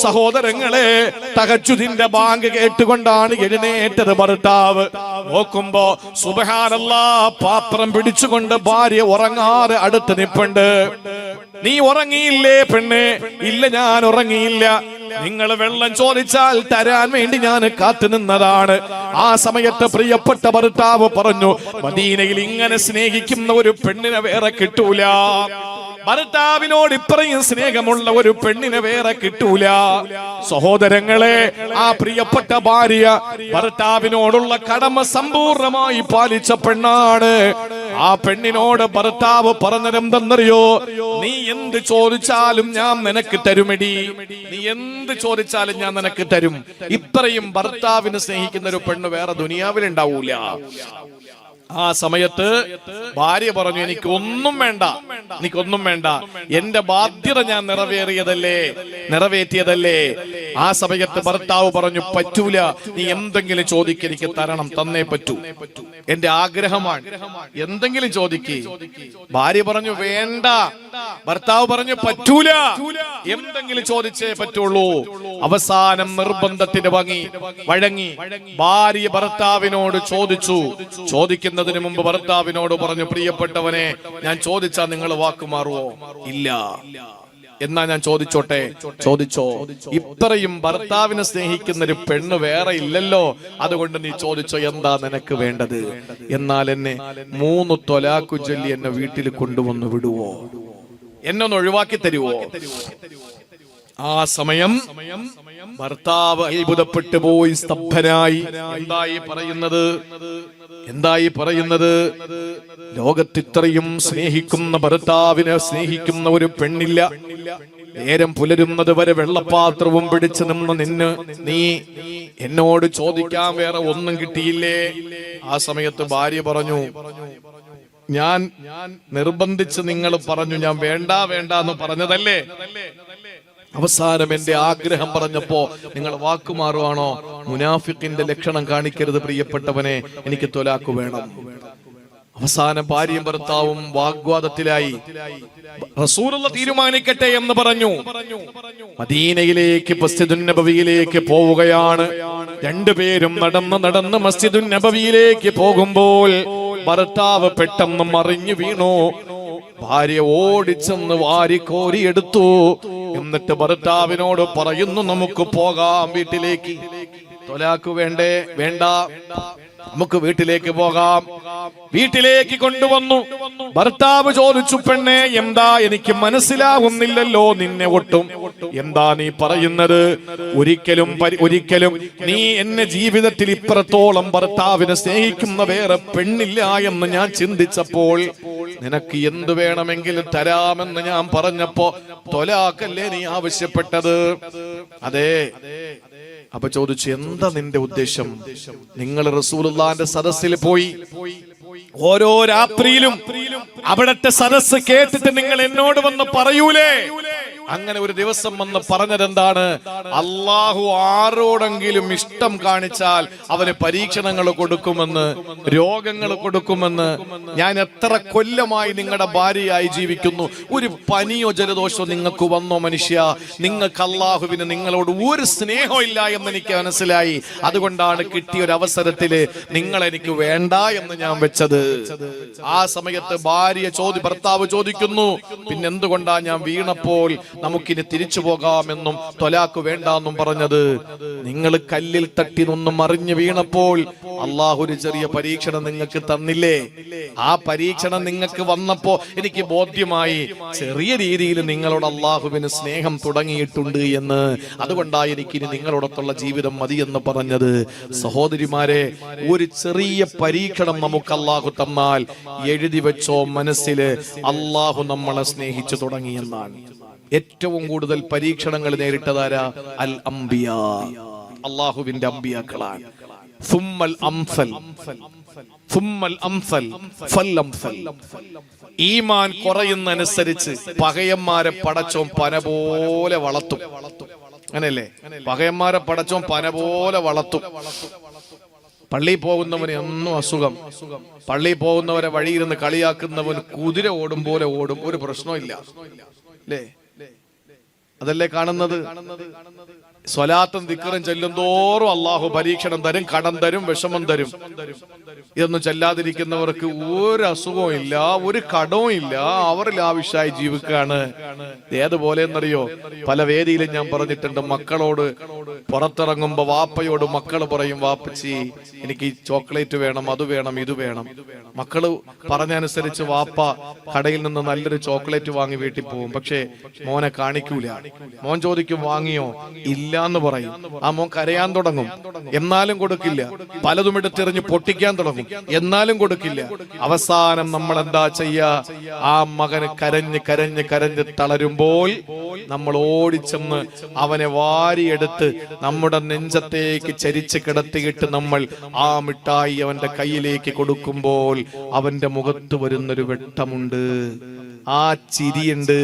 സഹോദരങ്ങളെ. തഹജ്ജുദിന്റെ ബാങ്ക് കേട്ടുകൊണ്ടാണ് എഴുന്നേറ്റത് ഭർത്താവ്. നോക്കുമ്പോ സുബ്ഹാനല്ലാഹ്, പാത്രം പിടിച്ചുകൊണ്ട് ഭാര്യ ഉറങ്ങാതെ അടുത്ത് നിൽപ്പുണ്ട്. നീ ഉറങ്ങിയില്ലേ പെണ്ണെ? ഇല്ല, ഞാൻ ഉറങ്ങിയില്ല. നിങ്ങൾ വെള്ളം ചോദിച്ചാൽ തരാൻ വേണ്ടി ഞാൻ കാത്തു നിന്നതാണ്. ആ സമയത്ത് പ്രിയപ്പെട്ട ഭർത്താവ് പറഞ്ഞു, മദീനയിൽ ഇങ്ങനെ സ്നേഹിക്കുന്ന ഒരു പെണ്ണിനെ വേറെ കിട്ടൂല. ഭർത്താവിനോട് ഇത്രയും സ്നേഹമുള്ള ഒരു പെണ്ണിനെ വേറെ കിട്ടൂല. സഹോദരങ്ങളെ, ആ പ്രിയപ്പെട്ട ഭാര്യ ഭർത്താവിനോടുള്ള കടമ സമ്പൂർണമായി പാലിച്ച പെണ്ണാണ്. ആ പെണ്ണിനോട് ഭർത്താവ് പറഞ്ഞതെന്തെന്നറിയോ? നീ എന്ത് ചോദിച്ചാലും ഞാൻ നിനക്ക് തരുമെടി, നീ എന്ത് ചോദിച്ചാലും ഞാൻ നിനക്ക് തരും. ഇത്രയും ഭർത്താവിനെ സ്നേഹിക്കുന്ന ഒരു പെണ്ണ് വേറെ ദുനിയാവിൽ ഉണ്ടാവൂല. ആ സമയത്ത് ഭാര്യ പറഞ്ഞു, എനിക്കൊന്നും വേണ്ട, എനിക്കൊന്നും വേണ്ട, എന്റെ ബാധ്യത ഞാൻ നിറവേറ്റിയതല്ലേ. ആ സമയത്ത് ഭർത്താവ് പറഞ്ഞു, പറ്റൂല, നീ എന്തെങ്കിലും ചോദിക്ക്, എനിക്ക് തരണം, തന്നേ പറ്റൂ, എന്റെ ആഗ്രഹമാണ്, എന്തെങ്കിലും ചോദിക്ക്. ഭാര്യ പറഞ്ഞു, വേണ്ട. ഭർത്താവ് പറഞ്ഞു, പറ്റൂല, എന്തെങ്കിലും ചോദിച്ചേ പറ്റുള്ളൂ. അവസാനം നിർബന്ധത്തിന് വഴങ്ങി ഭാര്യ ഭർത്താവിനോട് ചോദിക്കുന്നതിന് മുമ്പ് ഭർത്താവിനോട് പറഞ്ഞു, പ്രിയപ്പെട്ടവനെ, ഞാൻ ചോദിച്ചാൽ നിങ്ങൾ വാക്കുമാറുവോ? ഇല്ല. എന്നാ ഞാൻ ചോദിച്ചോ. ഇത്രയും ഭർത്താവിനെ സ്നേഹിക്കുന്ന ഒരു പെണ്ണ് വേറെ ഇല്ലല്ലോ, അതുകൊണ്ട് നീ ചോദിച്ചോ, എന്താ നിനക്ക് വേണ്ടത്? എന്നാൽ എന്നെ 3 ത്വലാഖ് ചൊല്ലി എന്നെ വീട്ടിൽ കൊണ്ടുവന്ന് വിടുവോ? എന്നെ ഒന്ന് ഒഴിവാക്കി തരുവോ? ആ സമയം ഭർത്താവ് അത്ഭുതപ്പെട്ടു പോയി, സ്തബ്ധനായി. എന്തായി പറയുന്നത്? ലോകത്തിത്രയും സ്നേഹിക്കുന്ന ഭർത്താവിനെ സ്നേഹിക്കുന്ന ഒരു പെണ്ണില്ല. നേരം പുലരുന്നത് വരെ വെള്ളപ്പാത്രവും പിടിച്ചു നിന്ന് നീ എന്നോട് ചോദിക്കാൻ വേറെ ഒന്നും കിട്ടിയില്ലേ? ആ സമയത്ത് ഭാര്യ പറഞ്ഞു, ഞാൻ നിർബന്ധിച്ച് നിങ്ങൾ പറഞ്ഞു, ഞാൻ വേണ്ട എന്ന് പറഞ്ഞതല്ലേ, അവസാനം എന്റെ ആഗ്രഹം പറഞ്ഞപ്പോ നിങ്ങൾ വാക്കുമാറുവാണോ? മുനാഫിക്കിന്റെ ലക്ഷണം കാണിക്കരുത് പ്രിയപ്പെട്ടവനെ, എനിക്ക് ത്വലാഖ് വേണം. അവസാനം ഭാര്യയും ഭർത്താവും വാഗ്വാദത്തിലായി. റസൂലുള്ള തീരുമാനിക്കട്ടെ എന്ന് പറഞ്ഞു. മദീനയിലേക്ക് മസ്ജിദുൻ നബവിയിലേക്ക് പോവുകയാണ്. രണ്ടുപേരും നടന്ന് മസ്ജിദുൻ നബവിയിലേക്ക് പോകുമ്പോൾ ഭർത്താവ് പെട്ടെന്ന് മറിഞ്ഞു വീണു. ഭാര്യ ഓടിച്ചെന്ന് വാരിക്കോരിയെടുത്തു. എന്നിട്ട് ഭർത്താവിനോട് പറയുന്നു, നമുക്ക് പോകാം വീട്ടിലേക്ക്. ത്വലാഖ് വേണ്ടേ? വേണ്ട, നമുക്ക് വീട്ടിലേക്ക് പോകാം. വീട്ടിലേക്ക് കൊണ്ടുവന്നു. ഭർത്താവ് ചോദിച്ചു, പെണ്ണെ എന്താ, എനിക്ക് നിന്നെ ഒട്ടും. എന്താ നീ പറയുന്നത്? ഒരിക്കലും നീ എന്നെ ജീവിതത്തിൽ ഇത്രത്തോളം ഭർത്താവിനെ സ്നേഹിക്കുന്ന വേറെ പെണ്ണില്ല എന്ന് ഞാൻ ചിന്തിച്ചപ്പോൾ നിനക്ക് എന്തു വേണമെങ്കിലും തരാമെന്ന് ഞാൻ പറഞ്ഞപ്പോ ത്വലാഖല്ലേ നീ ആവശ്യപ്പെട്ടത്? അതെ. അപ്പൊ ചോദിച്ചു, എന്താ നിന്റെ ഉദ്ദേശം? നിങ്ങൾ റസൂലുള്ളാഹിന്റെ സദസ്സിൽ പോയി ഓരോ രാത്രിയിലും അവിടത്തെ സദസ്സ് കേട്ടിട്ട് നിങ്ങൾ എന്നോട് വന്ന് പറയൂലേ? അങ്ങനെ ഒരു ദിവസം വന്ന് പറഞ്ഞതെന്താണ്? അള്ളാഹു ആരോടെങ്കിലും ഇഷ്ടം കാണിച്ചാൽ അവന് പരീക്ഷണങ്ങൾ കൊടുക്കുമെന്ന്, രോഗങ്ങൾ കൊടുക്കുമെന്ന്. ഞാൻ എത്ര കൊല്ലമായി നിങ്ങളുടെ ഭാര്യയായി ജീവിക്കുന്നു, ഒരു പനിയോ ജലദോഷമോ നിങ്ങൾക്ക് വന്നോ മനുഷ്യ? നിങ്ങൾക്ക് അള്ളാഹുവിന് നിങ്ങളോട് ഒരു സ്നേഹം ഇല്ല എന്ന് എനിക്ക് മനസ്സിലായി. അതുകൊണ്ടാണ് കിട്ടിയ ഒരു അവസരത്തില് നിങ്ങൾ എനിക്ക് വേണ്ട എന്ന് ഞാൻ വെച്ചത്. ആ സമയത്ത് ഭർത്താവ് ചോദിക്കുന്നു, പിന്നെന്തുകൊണ്ടാ ഞാൻ വീണപ്പോൾ നമുക്കിനി തിരിച്ചു പോകാമെന്നും ത്വലാഖ് വേണ്ടെന്നും പറഞ്ഞത്? നിങ്ങൾ കല്ലിൽ തട്ടി നിന്നും മറിഞ്ഞു വീണപ്പോൾ അള്ളാഹു ഒരു ചെറിയ പരീക്ഷണം നിങ്ങൾക്ക് തന്നില്ലേ? ആ പരീക്ഷണം നിങ്ങൾക്ക് വന്നപ്പോ എനിക്ക് ബോധ്യമായി ചെറിയ രീതിയിൽ നിങ്ങളോട് അള്ളാഹുവിന് സ്നേഹം തുടങ്ങിയിട്ടുണ്ട് എന്ന്. അതുകൊണ്ടാണ് എനിക്കിനി നിങ്ങളോടൊത്തുള്ള ജീവിതം മതി എന്ന് പറഞ്ഞത്. സഹോദരിമാരെ, ഒരു ചെറിയ പരീക്ഷണം നമുക്ക് അള്ളാഹു തന്നാൽ എഴുതി വെച്ചോ മനസ്സില്, അള്ളാഹു നമ്മളെ സ്നേഹിച്ചു തുടങ്ങിയെന്നാണ്. ഏറ്റവും കൂടുതൽ പരീക്ഷണങ്ങൾ നേരിട്ടതാരാ? അൽ അംബിയാ, അള്ളാഹുവിന്റെ അംബിയാക്കളാണ്. സുമ്മൽ അംസൽ, സുമ്മൽ അംസൽ, ഫൽ അംസൽ. ഈമാൻ കുറയുന്നതനുസരിച്ച് പകയന്മാരെ പടച്ചോൻ പന പോലെ വളർത്തും. അങ്ങനെയല്ലേ? പകയന്മാരെ പടച്ചോൻ പന പോലെ വളർത്തും. പള്ളിയിൽ പോകുന്നവന് എന്നും അസുഖം. പള്ളിയിൽ പോകുന്നവരെ വഴിയിരുന്ന് കളിയാക്കുന്നവന് കുതിര ഓടും പോലെ ഓടും, ഒരു പ്രശ്നമില്ല. അല്ലേ? അതല്ലേ കാണുന്നത്? സ്വലാത്തും ദിക്റും ചെല്ലും തോറും അള്ളാഹു പരീക്ഷണം തരും, കടം തരും, വിഷമം തരും. ഇതൊന്നും ചെല്ലാതിരിക്കുന്നവർക്ക് ഒരു അസുഖവും ഇല്ല, ഒരു കടവും ഇല്ല, അവർ ലാവിഷായി ജീവിക്കുകയാണ്. ഏതുപോലെ എന്നറിയോ? പല വേദിയിലും ഞാൻ പറഞ്ഞിട്ടുണ്ട്, മക്കളോട് പുറത്തിറങ്ങുമ്പോ വാപ്പയോട് മക്കൾ പറയും, വാപ്പച്ചി എനിക്ക് ഈ ചോക്ലേറ്റ് വേണം, അത് വേണം, ഇത് വേണം. മക്കള് പറഞ്ഞനുസരിച്ച് വാപ്പ കടയിൽ നിന്ന് നല്ലൊരു ചോക്ലേറ്റ് വാങ്ങി വീട്ടിൽ പോകും. പക്ഷെ മോനെ കാണിക്കൂല. മോൻ ചോദിക്കും, വാങ്ങിയോ? ഇല്ലാന്ന് പറയും. ആ മോൻ കരയാൻ തുടങ്ങും, എന്നാലും കൊടുക്കില്ല. പലതും എടുത്തെറിഞ്ഞ് പൊട്ടിക്കാൻ തുടങ്ങും, എന്നാലും കൊടുക്കില്ല. അവസാനം നമ്മൾ എന്താ ചെയ്യാ? ആ മകന് കരഞ്ഞ് കരഞ്ഞ് കരഞ്ഞ് തളരുമ്പോൾ നമ്മൾ ഓടിച്ചെന്ന് അവനെ വാരിയെടുത്ത് നമ്മുടെ നെഞ്ചത്തേക്ക് ചരിച്ച് കിടത്തിയിട്ട് നമ്മൾ ആ മിഠായി അവന്റെ കയ്യിലേക്ക് കൊടുക്കുമ്പോൾ അവന്റെ മുഖത്ത് വരുന്നൊരു വെട്ടമുണ്ട്, ആ ചിരിയുണ്ട്.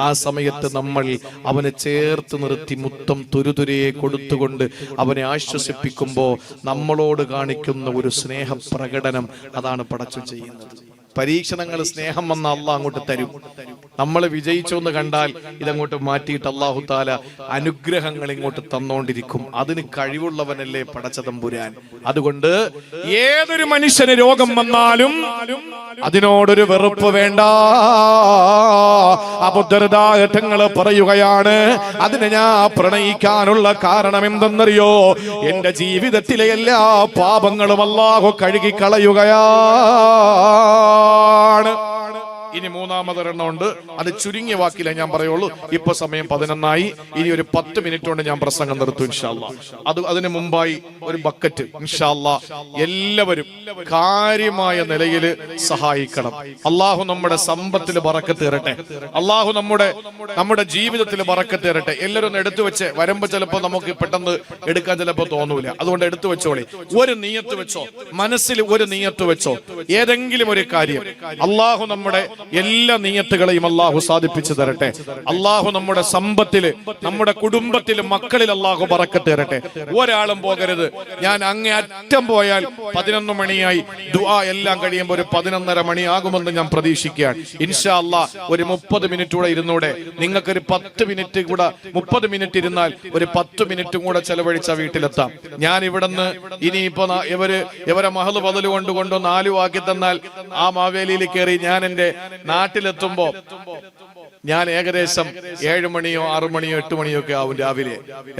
ആ സമയത്ത് നമ്മൾ അവനെ ചേർത്ത് നിർത്തി മുത്തം തുരുതുരയെ കൊടുത്തുകൊണ്ട് അവനെ ആശ്വസിപ്പിക്കുമ്പോ നമ്മളോട് കാണിക്കുന്ന ഒരു സ്നേഹപ്രകടനം, അതാണ് പടച്ചോൻ ചെയ്യുന്നത്. പരീക്ഷണങ്ങൾ സ്നേഹം വന്ന അള്ളാഹ് അങ്ങോട്ട് തരും. നമ്മൾ വിജയിച്ചു എന്ന് കണ്ടാൽ ഇതങ്ങോട്ട് മാറ്റിയിട്ട് അള്ളാഹു താല അനുഗ്രഹങ്ങൾ ഇങ്ങോട്ട് തന്നോണ്ടിരിക്കും. അതിന് കഴിവുള്ളവനല്ലേ പടച്ച തമ്പുരാൻ. അതുകൊണ്ട് ഏതൊരു മനുഷ്യന് രോഗം വന്നാലും അതിനോടൊരു വെറുപ്പ് വേണ്ട. അബുദ്ദർദാ പറയുകയാണ്, അതിനെ ഞാൻ പ്രണയിക്കാനുള്ള കാരണം എന്തെന്നറിയോ? എന്റെ ജീവിതത്തിലെ എല്ലാ പാപങ്ങളും അല്ലാഹു കഴുകിക്കളയുകയാണ്. ഇനി മൂന്നാമതൊരെണ്ണം ഉണ്ട്, അത് ചുരുങ്ങിയ വാക്കിലേ ഞാൻ പറയുള്ളൂ. ഇപ്പൊ സമയം 11 ഇനി ഒരു 10 മിനിറ്റ് കൊണ്ട് ഞാൻ പ്രസംഗം നിർത്തും ഇൻഷാ അല്ലാഹ്. അതിന് മുമ്പായി ഒരു ബക്കറ്റ് ഇൻഷാ അല്ലാഹ് എല്ലാവരും കാര്യമായ നിലയിൽ സഹായിക്കണം. അള്ളാഹു നമ്മുടെ സമ്പത്തിൽ ബറക്കത്ത് തരട്ടെ. അള്ളാഹു നമ്മുടെ ജീവിതത്തിൽ ബറക്കത്ത് തരട്ടെ. എല്ലാവരും ഒന്ന് എടുത്തു വെച്ച് വരുമ്പോ ചിലപ്പോ നമുക്ക് പെട്ടെന്ന് എടുക്കാൻ ചിലപ്പോ തോന്നൂല. അതുകൊണ്ട് എടുത്തു വെച്ചോളി. ഒരു നിയ്യത്ത് വെച്ചോ, മനസ്സിൽ ഒരു നിയ്യത്ത് വെച്ചോ. ഏതെങ്കിലും ഒരു കാര്യം അള്ളാഹു നമ്മുടെ എല്ലാ നിയത്തുകളെയും അള്ളാഹു സാധിപ്പിച്ചു തരട്ടെ. അള്ളാഹു നമ്മുടെ സമ്പത്തില്, നമ്മുടെ കുടുംബത്തിലും മക്കളിൽ അള്ളാഹു ബറക്കത്ത് തരട്ടെ. ഒരാളും പോകരുത്. ഞാൻ അങ്ങേ അറ്റം പോയാൽ 11 മണിയായി. ദുആ എല്ലാം കഴിയുമ്പോൾ ഒരു 11:30 മണിയാകുമെന്ന് ഞാൻ പ്രതീക്ഷിക്കുകയാണ്. ഇൻഷാ അള്ളാഹ് ഒരു 30 മിനിറ്റ് കൂടെ ഇരുന്നൂടെ? നിങ്ങൾക്കൊരു 10 മിനിറ്റ് കൂടെ, 30 മിനിറ്റ് ഇരുന്നാൽ ഒരു 10 മിനിറ്റും കൂടെ ചെലവഴിച്ച വീട്ടിലെത്താം. ഞാൻ ഇവിടുന്ന് ഇനിയിപ്പോ ഇവരെ മഹല് ബദല് കൊണ്ടു 4 ആക്കി തന്നാൽ ആ മാവേലിയിൽ കയറി ഞാൻ എന്റെ നാട്ടിലെത്തുമ്പോ ഞാൻ ഏകദേശം 7 മണിയോ 6 മണിയോ 8 മണിയോ ഒക്കെ ആവും.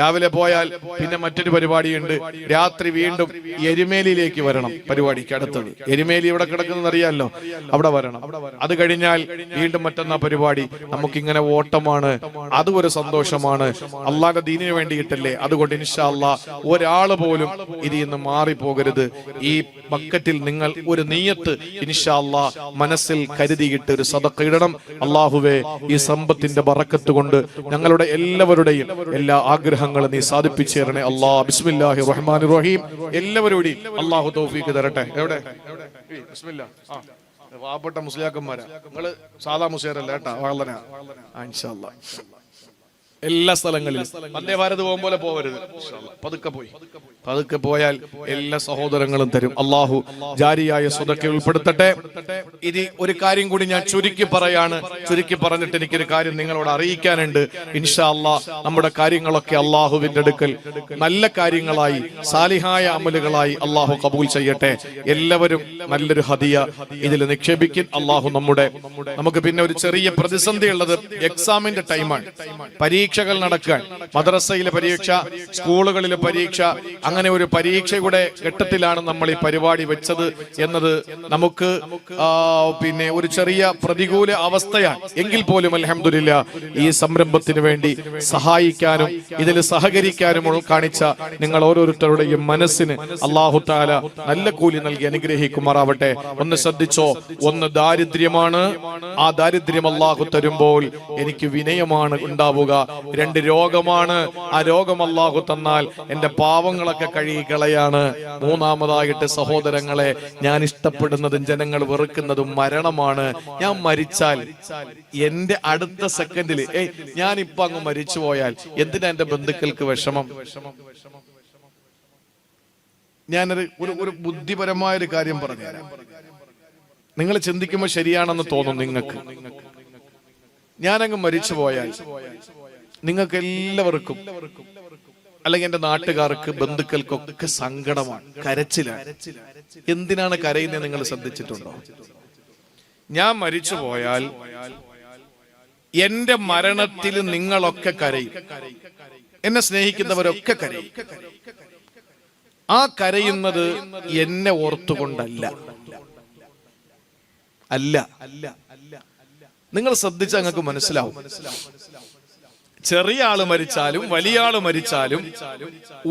രാവിലെ പോയാൽ പിന്നെ മറ്റൊരു പരിപാടിയുണ്ട്. രാത്രി വീണ്ടും എരുമേലിയിലേക്ക് വരണം. പരിപാടിക്ക് അടുത്തത് എരുമേലി ഇവിടെ കിടക്കുന്നത് അറിയാമല്ലോ, അവിടെ വരണം. അത് കഴിഞ്ഞാൽ വീണ്ടും മറ്റൊന്ന പരിപാടി. നമുക്കിങ്ങനെ ഓട്ടമാണ്, അതും ഒരു സന്തോഷമാണ്. അള്ളാന്റെ ദീനിന് വേണ്ടിയിട്ടല്ലേ. അതുകൊണ്ട് ഇൻഷാ അല്ലാഹ് ഒരാള് പോലും ഇതിൽ നിന്ന് മാറിപ്പോകരുത്. ഈ ബക്കറ്റിൽ നിങ്ങൾ ഒരു നിയ്യത്ത് ഇൻഷാ അല്ലാഹ് മനസ്സിൽ കരുതിയിട്ട് ഒരു സദഖ ഇടണം. അല്ലാഹുവേ, ഈ സമ്പത്തിന്റെ ബറക്കത്ത് കൊണ്ട് ഞങ്ങളുടെ എല്ലാവരുടെയും എല്ലാ ആഗ്രഹങ്ങളും നീ സാധിപ്പിച്ചു തരണേ അല്ലാഹ്. ബിസ്മില്ലാഹിർ റഹ്മാനിർ റഹീം. എല്ലാവരോടും അല്ലാഹു തൗഫീഖ് തരട്ടെ. എവിടെ ബിസ്മില്ലാ. പാവപ്പെട്ട മുസ്ലിയാക്കന്മാരാ, നിങ്ങള് സാധാ മുസ്ലിയാരല്ല കേട്ടാ. വളരെ ഇൻഷാ അല്ലാഹ് എല്ലാ സ്ഥലങ്ങളിലും വന്ദേ ഭാരത് പോകുമ്പോലെ പോവരുത്. പതുക്കെ പോയാൽ എല്ലാ സഹോദരങ്ങളും തരും. അള്ളാഹു ജാരിയായ സ്വതക്കെ ഉൾപ്പെടുത്തട്ടെ. ഇത് ഒരു കാര്യം കൂടി ഞാൻ ചുരുക്കി പറഞ്ഞിട്ട് എനിക്കൊരു കാര്യം നിങ്ങളോട് അറിയിക്കാനുണ്ട്. ഇൻഷാ അല്ലാഹ് നമ്മുടെ കാര്യങ്ങളൊക്കെ അള്ളാഹുവിന്റെ അടുക്കൽ നല്ല കാര്യങ്ങളായി, സാലിഹായ അമലുകളായി അള്ളാഹു കബൂൽ ചെയ്യട്ടെ. എല്ലാവരും നല്ലൊരു ഹദിയ ഇതിൽ നിക്ഷേപിക്കും. അള്ളാഹു നമുക്ക് പിന്നെ ഒരു ചെറിയ പ്രതിസന്ധി ഉള്ളത് എക്സാമിന്റെ ടൈമാണ്. പരീക്ഷകൾ നടക്കാൻ, മദ്രസയിലെ പരീക്ഷ, സ്കൂളുകളിലെ പരീക്ഷ, അങ്ങനെ ഒരു പരീക്ഷയുടെ ഘട്ടത്തിലാണ് നമ്മൾ ഈ പരിപാടി വെച്ചത് എന്നത് നമുക്ക് പിന്നെ ഒരു ചെറിയ പ്രതികൂല അവസ്ഥയാണ്. എങ്കിൽ പോലും അൽഹംദുലില്ലാ ഈ സംരംഭത്തിന് വേണ്ടി സഹായിക്കാനും ഇതിൽ സഹകരിക്കാനും കാണിച്ച നിങ്ങൾ ഓരോരുത്തരുടെയും മനസ്സിന് അല്ലാഹു തആല നല്ല കൂലി നൽകി അനുഗ്രഹിക്കുമാറാവട്ടെ. ഒന്ന് ശ്രദ്ധിച്ചോ, ഒന്ന് ദാരിദ്ര്യമാണ്. ആ ദാരിദ്ര്യം അല്ലാഹു തരുമ്പോൾ എനിക്ക് വിനയമാണ് ഉണ്ടാവുക. 2 രോഗമാണ്. ആ രോഗം അല്ലാഹു തന്നാൽ എന്റെ പാവങ്ങളൊക്കെ കഴുകിക്കളയാണ്. 3ാമതായിട്ട് സഹോദരങ്ങളെ, ഞാൻ ഇഷ്ടപ്പെടുന്നതും ജനങ്ങൾ വെറുക്കുന്നതും മരണമാണ്. ഞാൻ മരിച്ചാൽ എന്റെ അടുത്ത സെക്കൻഡില് ഞാൻ ഇപ്പൊ അങ്ങ് മരിച്ചു പോയാൽ എന്തിനാ എന്റെ ബന്ധുക്കൾക്ക് വിഷമം? ഞാനൊരു ഒരു ബുദ്ധിപരമായ ഒരു കാര്യം പറഞ്ഞുതരാം. നിങ്ങൾ ചിന്തിക്കുമ്പോൾ ശരിയാണെന്ന് തോന്നും നിങ്ങൾക്ക്. ഞാനങ്ങ് മരിച്ചു പോയാൽ നിങ്ങൾക്ക് എല്ലാവർക്കും, അല്ലെങ്കിൽ എന്റെ നാട്ടുകാർക്ക്, ബന്ധുക്കൾക്കൊക്കെ സങ്കടമാണ്, കരച്ചിലാണ്. എന്തിനാണ് കരയുന്നത് നിങ്ങൾ ശ്രദ്ധിച്ചിട്ടുണ്ടോ? ഞാൻ മരിച്ചു പോയാൽ എന്റെ മരണത്തിൽ നിങ്ങളൊക്കെ കരയും, എന്നെ സ്നേഹിക്കുന്നവരൊക്കെ കരയും. ആ കരയുന്നത് എന്നെ ഓർത്തുകൊണ്ടല്ല. നിങ്ങൾ ശ്രദ്ധിച്ചാൽ നിങ്ങൾക്ക് മനസ്സിലാവും. ചെറിയ ആള് മരിച്ചാലും വലിയ ആള് മരിച്ചാലും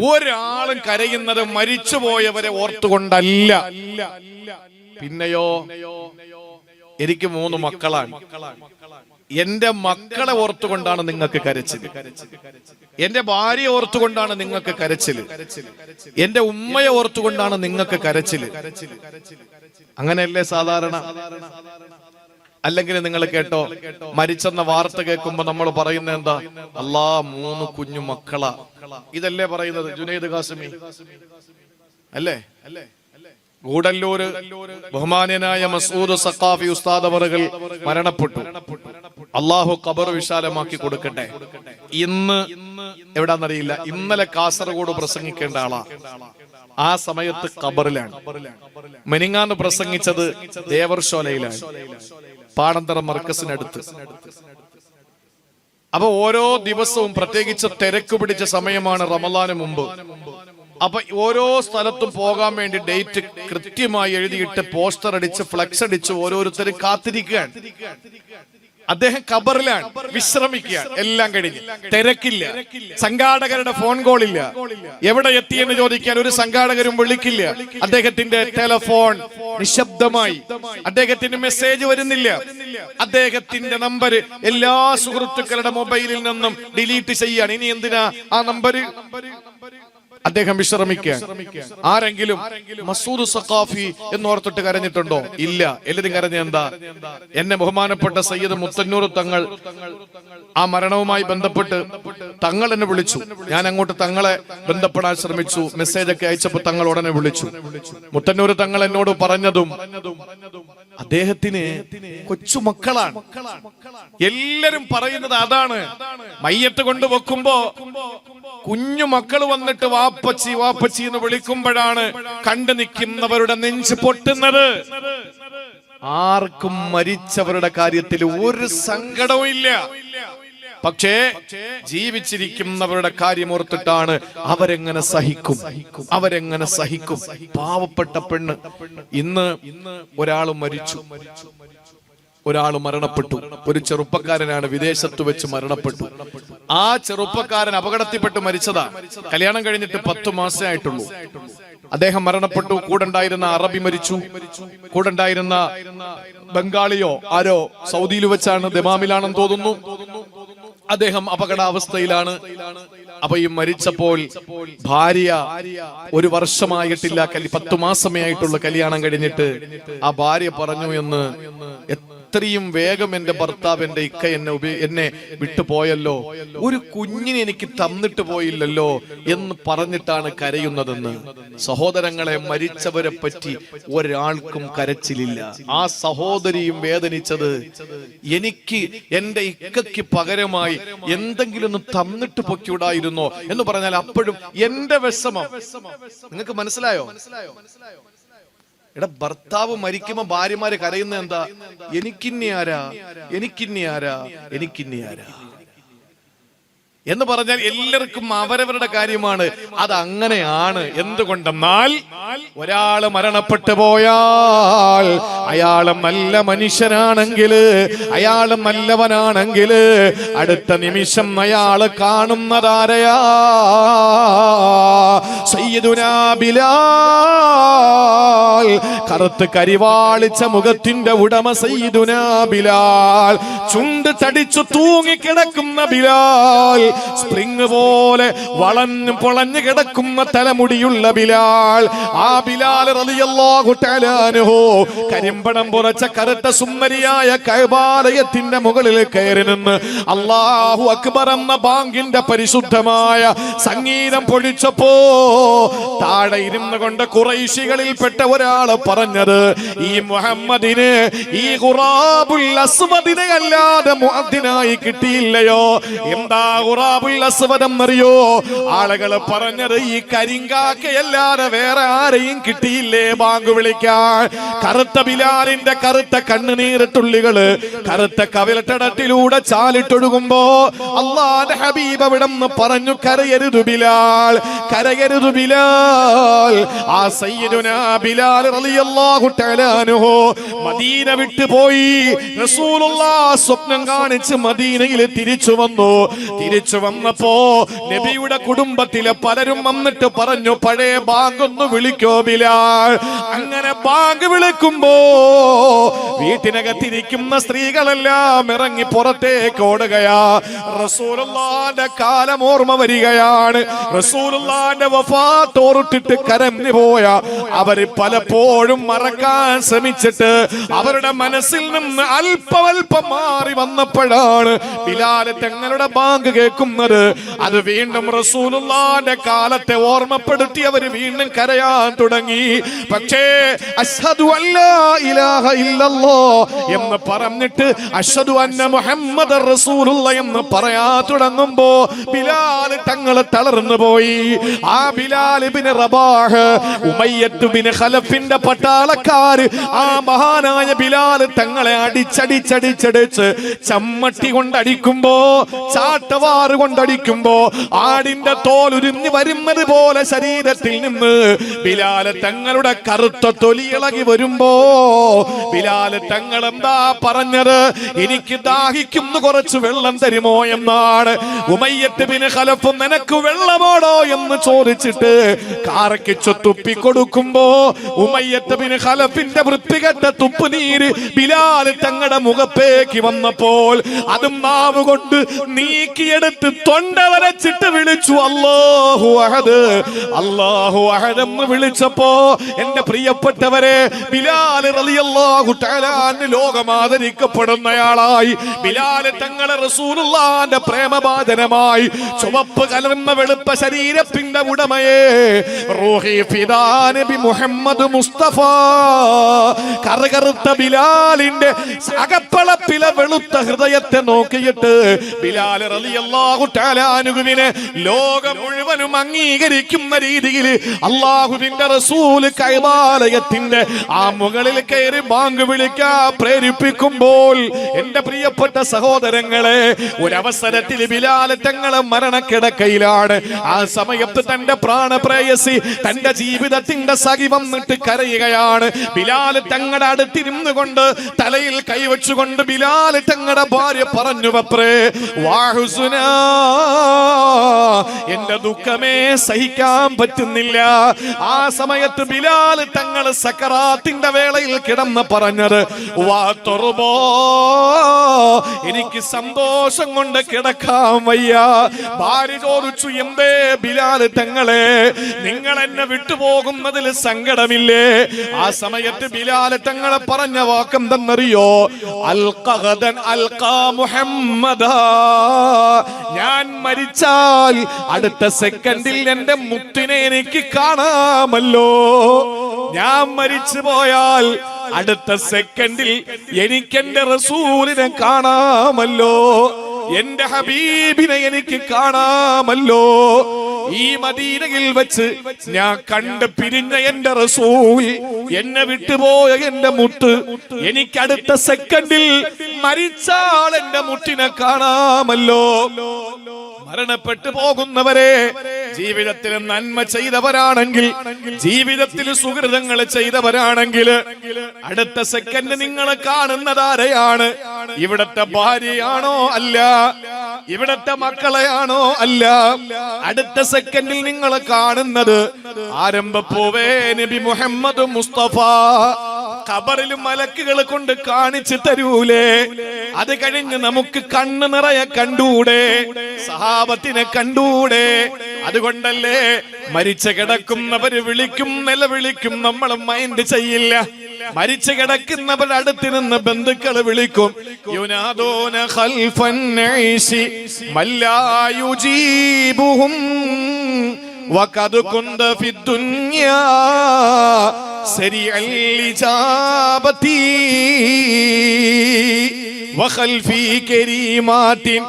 ഒരാളും കരയുന്നത് മരിച്ചുപോയവരെ ഓർത്തുകൊണ്ടല്ല. പിന്നെയോ, എനിക്ക് 3 മക്കളാണ്. എന്റെ മക്കളെ ഓർത്തുകൊണ്ടാണ് നിങ്ങൾക്ക് കരച്ചില്. എന്റെ ഭാര്യ ഓർത്തുകൊണ്ടാണ് നിങ്ങൾക്ക് കരച്ചില്. എന്റെ ഉമ്മയെ ഓർത്തുകൊണ്ടാണ് നിങ്ങൾക്ക് കരച്ചില്. അങ്ങനെയല്ലേ സാധാരണ? അല്ലെങ്കിൽ നിങ്ങൾ കേട്ടോ, മരിച്ചെന്ന വാർത്ത കേൾക്കുമ്പോ നമ്മൾ പറയുന്നത് എന്താ? അല്ലാ, 3 കുഞ്ഞു മക്കളാ. ഇതല്ലേ പറയുന്നത് ജുനൈദ് ഖാസിമി അല്ലേ? ഗൂഡല്ലൂര് ബഹുമാന്യനായ മസ്ഊദ് സഖാഫി ഉസ്താദ് അവറുകൾ മരണപ്പെട്ടു. അള്ളാഹു ഖബർ വിശാലമാക്കി കൊടുക്കട്ടെ. ഇന്ന് എവിടാന്നറിയില്ല, ഇന്നലെ കാസർഗോഡ് പ്രസംഗിക്കേണ്ട ആളാ. ആ സമയത്ത് ഖബറിലാണ്. മെനിങ്ങാന്ന് പ്രസംഗിച്ചത് ദേവർശോലയിലാണ്, പാടന്തറ മർക്കസിനടുത്ത്. അപ്പൊ ഓരോ ദിവസവും, പ്രത്യേകിച്ച് തിരക്ക് പിടിച്ച സമയമാണ് റമളാന് മുമ്പ്, അപ്പൊ ഓരോ സ്ഥലത്തും പോകാൻ വേണ്ടി ഡേറ്റ് കൃത്യമായി എഴുതിയിട്ട് പോസ്റ്റർ അടിച്ച് ഫ്ലക്സ് അടിച്ച് ഓരോരുത്തരും കാത്തിരിക്കുകയാണ്. അദ്ദേഹം ഖബറിലാണ്, വിശ്രമിക്കുകയാണ്. എല്ലാം കഴിഞ്ഞ് തിരക്കില്ല, സംഘാടകരുടെ ഫോൺ കോൾ ഇല്ല. എവിടെ എത്തിയെന്ന് ചോദിക്കാൻ ഒരു സംഘാടകരും വിളിക്കില്ല. അദ്ദേഹത്തിന്റെ ടെലിഫോൺ നിശബ്ദമായി, അദ്ദേഹത്തിന് മെസ്സേജ് വരുന്നില്ല. അദ്ദേഹത്തിന്റെ നമ്പർ എല്ലാ സുഹൃത്തുക്കളുടെ മൊബൈലിൽ നിന്നും ഡിലീറ്റ് ചെയ്യാണ്. ഇനി എന്തിനാ ആ നമ്പർ? അദ്ദേഹം വിശ്രമിക്കാൻ. ആരെങ്കിലും മസൂദ് സഖാഫി എന്നോർത്തിട്ട് കരഞ്ഞിട്ടുണ്ടോ? ഇല്ല. എല്ലാവരും കരഞ്ഞ എന്താ? എന്നെ ബഹുമാനപ്പെട്ട സയ്യിദ് മുത്തന്നൂർ തങ്ങൾ ആ മരണവുമായി ബന്ധപ്പെട്ട് തങ്ങൾ എന്നെ വിളിച്ചു. ഞാൻ അങ്ങോട്ട് തങ്ങളെ ബന്ധപ്പെടാൻ ശ്രമിച്ചു. മെസ്സേജ് ഒക്കെ അയച്ചപ്പോ തങ്ങൾ ഉടനെ വിളിച്ചു. മുത്തന്നൂർ തങ്ങൾ എന്നോട് പറഞ്ഞതും അദ്ദേഹത്തിന് കൊച്ചുമക്കളാണ്. എല്ലാരും പറയുന്നത് അതാണ്. മയ്യത്ത് കൊണ്ട് വെക്കുമ്പോ കുഞ്ഞു മക്കൾ വന്നിട്ട് വാപ്പച്ചി വാപ്പച്ചി എന്ന് വിളിക്കുമ്പോഴാണ് കണ്ടു നിൽക്കുന്നവരുടെ നെഞ്ച് പൊട്ടുന്നത്. ആർക്കും മരിച്ചവരുടെ കാര്യത്തിൽ ഒരു സങ്കടവും ഇല്ല. പക്ഷേ ജീവിച്ചിരിക്കുന്നവരുടെ കാര്യം ഓർത്തിട്ടാണ് അവരെങ്ങനെ സഹിക്കും, അവരെങ്ങനെ സഹിക്കും. പാവപ്പെട്ട പെണ്ണ്. ഇന്ന് ഒരാൾ മരിച്ചു, ഒരാൾ മരണപ്പെട്ടു. ഒരു ചെറുപ്പക്കാരനാണ്, വിദേശത്ത് വെച്ച് മരണപ്പെട്ടു. ആ ചെറുപ്പക്കാരൻ അപകടത്തിൽപ്പെട്ട് മരിച്ചതാ. കല്യാണം കഴിഞ്ഞിട്ട് 10 മാസേ ആയിട്ടുള്ളൂ. അദ്ദേഹം മരണപ്പെട്ടു. കൂടെണ്ടായിരുന്ന അറബി മരിച്ചു. കൂടെണ്ടായിരുന്ന ബംഗാളിയോ ആരോ സൗദിയിൽ വെച്ചാണ്, ദമാമിലാണെന്ന് തോന്നുന്നു. അദ്ദേഹം അപകടാവസ്ഥയിലാണ്. അപ്പൊ ഈ മരിച്ചപ്പോൾ ഭാര്യ 1 വർഷമായിട്ടില്ല, 10 മാസമേ ആയിട്ടുള്ള കല്യാണം കഴിഞ്ഞിട്ട്. ആ ഭാര്യ പറഞ്ഞു എന്ന്, എത്രയും വേഗം എന്റെ ഭർത്താവ് എന്റെ ഇക്ക എന്നെ വിട്ടുപോയല്ലോ, ഒരു കുഞ്ഞിനെ എനിക്ക് തന്നിട്ട് പോയില്ലല്ലോ എന്ന് പറഞ്ഞിട്ടാണ് കരയുന്നതെന്ന്. സഹോദരങ്ങളെ, മരിച്ചവരെ പറ്റി ഒരാൾക്കും കരച്ചിലില്ല. ആ സഹോദരിയും വേദനിച്ചത്, എനിക്ക് എന്റെ ഇക്കയ്ക്ക് പകരമായി എന്തെങ്കിലും ഒന്ന് തന്നിട്ട് പൊക്കിവിടായിരുന്നോ എന്ന് പറഞ്ഞാൽ അപ്പോഴും എന്റെ വിഷമം. നിങ്ങൾക്ക് മനസ്സിലായോ? എടാ, ഭർത്താവ് മരിക്കുമ്പോ ഭാര്യമാര് കരയുന്ന എന്താ? എനിക്കിന്നി ആരാ, എനിക്കിന്നി ആരാ, എനിക്കിന്നി ആരാ എന്ന് പറഞ്ഞാൽ എല്ലാവർക്കും അവരവരുടെ കാര്യമാണ്. അത് അങ്ങനെയാണ്. എന്തുകൊണ്ടെന്നാൽ ഒരാള് മരണപ്പെട്ടു പോയാൽ അയാള് നല്ല മനുഷ്യനാണെങ്കിൽ, അയാള് നല്ലവനാണെങ്കിൽ അടുത്ത നിമിഷം അയാള് കാണുന്നതാരയാ? സയ്യിദുനാ ബിലാൽ. കറുത്ത് കരിവാളിച്ച മുഖത്തിന്റെ ഉടമ സയ്യിദുനാ ബിലാൽ. ചുണ്ട് തടിച്ചു തൂങ്ങിക്കിടക്കുന്ന ബിലാൽ. സ്പ്രിങ് പോലെ വളഞ്ഞു പൊളഞ്ഞു കിടക്കുന്ന തലമുടിയുള്ള ബിലാൽ. ആ ബിലാൽ റളിയല്ലാഹു തആല അൻഹു കരിമ്പടം പുറച്ച കറുത്ത സുന്ദരിയായ കഅബാലയത്തിന്റെ മുകളിൽ കയറി നിന്ന് അല്ലാഹു അക്ബർ എന്ന ബാങ്കിന്റെ പരിശുദ്ധമായ സംഗീതം പൊഴിച്ചപ്പോ താഴെ ഇരുന്നു കൊണ്ട് ഖുറൈശികളിൽപ്പെട്ട ഒരാള് പറഞ്ഞത്, ഈ മുഹമ്മദിന് ഈ ഖുറാബുൽ അസ്വദിനെ അല്ലാതെ മുഅദ്ദിനായി കിട്ടിയില്ലയോ? എന്താ ഖുറാബുൽ അസ്വദ് എന്നറിയോ? ആളുകൾ പറഞ്ഞത്, ഈ കരിങ്കാക്കയല്ലാതെ വേറെ ആരെയും കിട്ടിയില്ലേ ബാങ്ക് വിളിക്കാൻ? കറുത്ത ബിലാലിന്റെ കറുത്ത കണ്ണുനീരത്തുള്ളികള് കറുത്ത കവിളത്തടത്തിലൂടെ ചാലിട്ടൊഴുകുമ്പോ അല്ലാഹുവിന്റെ ഹബീബ് അവിടെന്ന് പറഞ്ഞു, കരയരുത് ബിലാൽ, കരയരുത് ബിലാൽ. ആ സയ്യിദുനാ ബിലാൽ റളിയല്ലാഹു തആല അൻഹു മദീന വിട്ടുപോയി. റസൂലുള്ളാഹ് സ്വപ്നം കാണിച്ച് മദീനയിൽ തിരിച്ചു വന്നു. തിരിച്ചു വന്നപ്പോ നബിയുടെ കുടുംബത്തിലെ പലരും വന്നിട്ട് പറഞ്ഞു, പഴയ ബാങ്ക് ഒന്ന് വിളിക്കോ ബിലാൽ. അങ്ങനെ ബാങ്ക് വിളിക്കുമ്പോ വീട്ടിനകത്തിരിക്കുന്ന സ്ത്രീകളെല്ലാം ഇറങ്ങി പുറത്തേക്ക് ഓടുകയാ. റസൂലുള്ളാഹിന്റെ കാലം ഓർമ്മ വരികയാണ്. റസൂലുള്ളാഹിന്റെ വഫാത്ത് ഓർത്തിട്ട് കരഞ്ഞു പോയ അവര് പലപ്പോഴും മറക്കാൻ ശ്രമിച്ചിട്ട് അവരുടെ മനസ്സിൽ നിന്ന് അല്പം മാറി വന്നപ്പോഴാണ് ബിലാൽ തങ്ങളുടെ ബാങ്ക് കേൾക്കുന്നത്. അത് വീണ്ടും റസൂലുള്ളാഹിന്റെ കാലത്തെ ഓർമ്മപ്പെടുത്തി അവർ വീണ്ടും കരയാൻ തുടങ്ങി. പക്ഷേ അശ്ഹദു അല്ലാ ഇലാഹ ഇല്ലല്ലാഹ് എന്ന് പറഞ്ഞിട്ട് അശ്ഹദു അന്ന മുഹമ്മദർ റസൂലുള്ളാഹ് എന്ന് പറയാൻ തുടങ്ങുമ്പോ ബിലാൽ തങ്ങൾ തളർന്നു പോയി. ആ ബിലാൽ ഇബ്നു റബാഹ്, ഉമയ്യത്ത് ബിൻ ഖലഫിന്റെ പട്ടാളക്കാര് ആ മഹാനായ ബിലാൽ തങ്ങളെ അടിച്ചടിച്ച് ചമ്മട്ടി കൊണ്ടടിക്കുമ്പോ, ചാട്ടവാറ് കൊണ്ടടിക്കുമ്പോ ആടിന്റെ തോൽ ഉരിഞ്ഞു വരുന്നത് പോലെ ശരീരത്തിൽ നിന്ന് ബിലാൽ തങ്ങളുടെ കറുത്ത തൊലി ഇളകി വരുമ്പോ ബിലാൽ തങ്ങൾ എന്താ പറഞ്ഞത്? എനിക്ക് ദാഹിക്കുന്നു, കുറച്ച് വെള്ളം തരുമോ എന്നാണ്. ഉമയ്യത്ത് ബിൻ ഖലഫ് നിനക്ക് വെള്ളമോടോ എന്ന് ചോദിച്ചിട്ട് കാറക്കിച്ചു തുപ്പി കൊടുക്കുമ്പോ ഉമയ്യത്ത് ബിൻ ഖലഫിന്റെ വൃത്തികെട്ട തുപ്പുനീര് ബിലാൽ തങ്ങളുടെ മുഖത്തേക്ക് വന്നപ്പോൾ അതും നാവ് കൊണ്ട് നീക്കിയെടുത്ത സമയത്ത് തൊണ്ട വരച്ചിട്ട് വിളിച്ചു അല്ലാഹു അഹദ്, അല്ലാഹു അഹദ് എന്ന് വിളിച്ചപ്പോ എന്റെ പ്രിയപ്പെട്ടവരെ ബിലാൽ റളിയല്ലാഹു തആല അൻഹു ലോകം ആദരിക്കപ്പെടുന്നയാളായി. ബിലാൽ തങ്ങളെ റസൂലുള്ളാഹിന്റെ പ്രേമഭാജനമായി ചുവപ്പ് കലർന്ന വെളുപ്പ ശരീരത്തിന്റെ ഉടമയെ റൂഹി ഫിദാ നബി മുഹമ്മദ് മുസ്തഫ കറുകറുത്ത ബിലാലിന്റെ അകപ്പളപ്പിലെ വെളുത്ത ഹൃദയത്തെ നോക്കിയിട്ട് ബിലാൽ റളിയല്ലാഹു തആല അൻഹുവിനെ ലോകം മുഴുവനും അംഗീകരിക്കുന്ന രീതിയിൽ അല്ലാഹുവിന്റെ റസൂൽ കഅബാലയത്തിന്റെ ആ മുകളിൽ കയറി ബാങ്ക് വിളിക്കാൻ പ്രേരിപ്പിക്കുമ്പോൾ എന്റെ പ്രിയപ്പെട്ട സഹോദരങ്ങളെ, ഒരവസരത്തിൽ ബിലാൽ തങ്ങളെ മരണക്കിടക്കയിലാണ്. ആ സമയത്ത് തന്റെ പ്രാണപ്രേയസി തന്റെ ജീവിതത്തിന്റെ സഖി വന്നിട്ട് കരയുകയാണ്. ബിലാൽ തങ്ങളുടെ അടുത്തിരുന്നു കൊണ്ട് തലയിൽ കൈവച്ചുകൊണ്ട് ബിലാൽ തങ്ങളുടെ ഭാര്യ പറഞ്ഞു, വപ്രേ വാഹുസുന, എന്റെ ദുഃഖമേ സഹിക്കാൻ പറ്റുന്നില്ല. ആ സമയത്ത് ബിലാൽ തങ്ങൾ സക്കറാത്തിന്റെ വേളയിൽ കിടന്ന് പറഞ്ഞത്, വാ തുറുബോ, എനിക്ക് സന്തോഷം കൊണ്ട് കിടക്കാൻ വയ്യ. ഭാര്യ ചോദിച്ചു, എന്തേ ബിലാൽ തങ്ങളെ, നിങ്ങൾ എന്നെ വിട്ടുപോകുന്നതിൽ സങ്കടമില്ലേ? ആ സമയത്ത് ബിലാൽ തങ്ങളെ പറഞ്ഞ വാക്കെന്തെന്നറിയോ? അൽഖഗദൻ അൽഖാ മുഹമ്മദാ, ഞാൻ മരിച്ചാൽ അടുത്ത സെക്കൻഡിൽ എന്റെ മുത്തിനെ എനിക്ക് കാണാമല്ലോ. ഞാൻ മരിച്ചു പോയാൽ അടുത്ത സെക്കൻഡിൽ എനിക്ക് എന്റെ റസൂലിനെ കാണാമല്ലോ, എന്റെ ഹബീബിനെ എനിക്ക് കാണാമല്ലോ. ഈ മദീനയിൽ വെച്ച് ഞാൻ കണ്ട് പിരിഞ്ഞ എന്റെ റസൂൽ, എന്നെ വിട്ടുപോയ എന്റെ മുത്ത്, എനിക്ക് അടുത്ത സെക്കൻഡിൽ മരിച്ചാൽ എന്റെ മുത്തിനെ കാണാമല്ലോ. മരണപ്പെട്ടു പോകുന്നവരെ ജീവിതത്തിൽ നന്മ ചെയ്തവരാണെങ്കിൽ, ജീവിതത്തിൽ സുഹൃതങ്ങൾ ചെയ്തവരാണെങ്കിൽ അടുത്ത സെക്കൻഡ് നിങ്ങളെ കാണുന്നതാരെയാണ്? ഇവിടത്തെ ഭാര്യയാണോ? അല്ല. ഇവിടത്തെ മക്കളെയാണോ? അല്ല. അടുത്ത സെക്കൻഡിൽ നിങ്ങളെ കാണുന്നത് ആരംഭപ്പൂവേ നബി മുഹമ്മദ് മുസ്തഫ ഖബറിലും മലക്കുകൾ കൊണ്ട് കാണിച്ചു തരൂലേ? അത് കഴിഞ്ഞ് നമുക്ക് കണ്ണ് നിറയെ കണ്ടൂടെ? സഹാബത്തിനെ കണ്ടൂടെ? അതുകൊണ്ടല്ലേ മരിച്ചു കിടക്കുന്നവര് വിളിക്കും, നിലവിളിക്കും, നമ്മൾ മൈൻഡ് ചെയ്യില്ല. മരിച്ചു കിടക്കുന്നവർ അടുത്ത് നിന്ന് ബന്ധുക്കൾ വിളിക്കും, യുനാദൂന ഖൽഫൻ നഈശി മല്ലാ യുജീബുഹും വഖദ് കുന്ത ഫിദ്ദുനിയാ സരിഅൽ ഇജാബതി വഖൽഫി കരീമാത്തിൻ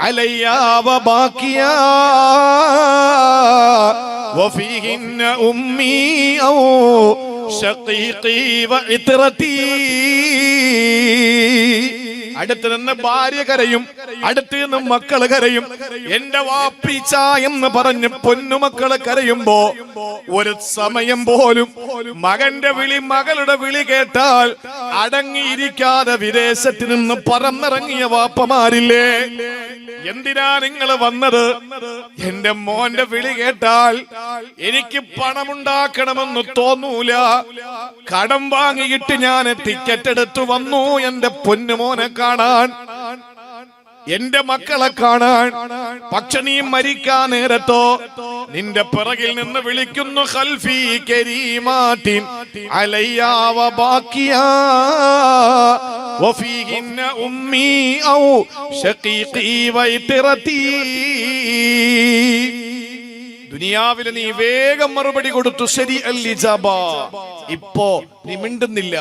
അലയ്യാ വബാക്കിയാ വഫീഹിന്ന ഉമ്മി ഔ ശഖീഖി വഇത്രതി. അടുത്ത് നിന്ന് ഭാര്യ കരയും, അടുത്ത് നിന്ന് മക്കള് കരയും. എന്റെ വാപ്പിച്ച എന്ന് പറഞ്ഞ് പൊന്നുമക്കള് കരയുമ്പോ ഒരു സമയം പോലും മകന്റെ വിളി, മകളുടെ വിളി കേട്ടാൽ അടങ്ങിയിരിക്കാതെ വിദേശത്ത് നിന്ന് പറന്നിറങ്ങിയ വാപ്പമാരില്ലേ? എന്തിനാ നിങ്ങൾ വന്നത്? എന്റെ മോന്റെ വിളി കേട്ടാൽ എനിക്ക് പണമുണ്ടാക്കണമെന്ന് തോന്നൂല. കടം വാങ്ങിയിട്ട് ഞാൻ ടിക്കറ്റ് എടുത്തു വന്നു എന്റെ പൊന്നുമോനെ കാണാൻ, എന്റെ മക്കളെ കാണാൻ. പക്ഷെ നീ മരിക്കാൻ നേരത്തോ നിന്റെ പിറകിൽ നിന്ന് വിളിക്കുന്നു, ഖൽഫി കരീമാത്തിൻ അലയ്യാ വബാക്കിയാ വഫീഹിന്ന ഉമ്മി ഔ ശഖീഖി വഇത്രതി. ദുനിയാവിലെ നീ വേഗം മറുപടി കൊടുത്തു, ശരി അൽ ഇജാബ. ഇപ്പോ നീ മിണ്ടുന്നില്ല.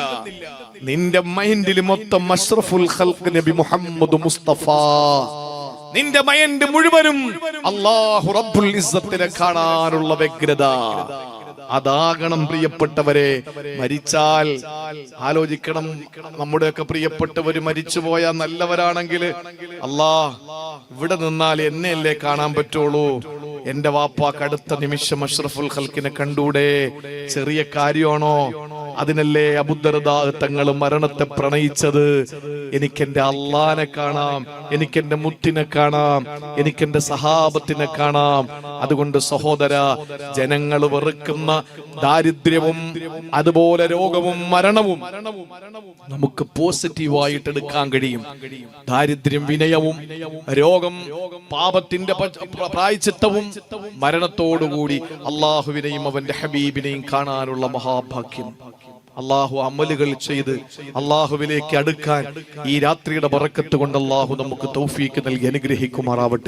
നിന്റെ മൈൻഡിൽ മൊത്തം അഷ്റഫുൽ ഖൽഖ് നബി മുഹമ്മദ് മുസ്തഫ. നിന്റെ മൈൻഡ് മുഴുവനും അല്ലാഹു റബ്ബുൽ ഇസ്സത്തിനെ കാണാനുള്ള വ്യഗ്രത. അതാകണം പ്രിയപ്പെട്ടവരെ. മരിച്ചാൽ ആലോചിക്കണം, നമ്മുടെയൊക്കെ പ്രിയപ്പെട്ടവര് മരിച്ചുപോയ നല്ലവരാണെങ്കിൽ, ഇവിടെ നിന്നാൽ എന്നെയല്ലേ കാണാൻ പറ്റുള്ളൂ? എന്റെ വാപ്പാക്ക് അടുത്ത നിമിഷം അഷ്റഫുൽ ഖൽക്കിനെ കണ്ടൂടെ? ചെറിയ കാര്യമാണോ? അതിനല്ലേ അബൂദർദാ തങ്ങൾ മരണത്തെ പ്രണയിച്ചത്. എനിക്കെന്റെ അള്ളാനെ കാണാം, എനിക്കെന്റെ മുത്തിനെ കാണാം, എനിക്കെന്റെ സഹാബത്തിനെ കാണാം. അതുകൊണ്ട് സഹോദര, ജനങ്ങൾ വെറുക്കുന്ന ദാരിദ്ര്യവും അതുപോലെ രോഗവും മരണവും നമുക്ക് പോസിറ്റീവായിട്ട് എടുക്കാൻ കഴിയും. ദാരിദ്ര്യം വിനയവും, രോഗം പാപത്തിന്റെ പ്രായശ്ചിത്തവും, മരണത്തോടുകൂടി അള്ളാഹുവിനെയും അവന്റെ ഹബീബിനെയും കാണാനുള്ള മഹാഭാഗ്യം. അള്ളാഹു അമലുകൾ ചെയ്ത് അള്ളാഹുവിലേക്ക് അടുക്കാൻ ഈ രാത്രിയുടെ ബറക്കത്ത് കൊണ്ട് അള്ളാഹു നമുക്ക് തൗഫീക്ക് നൽകി അനുഗ്രഹിക്കുമാറാവട്ടെ.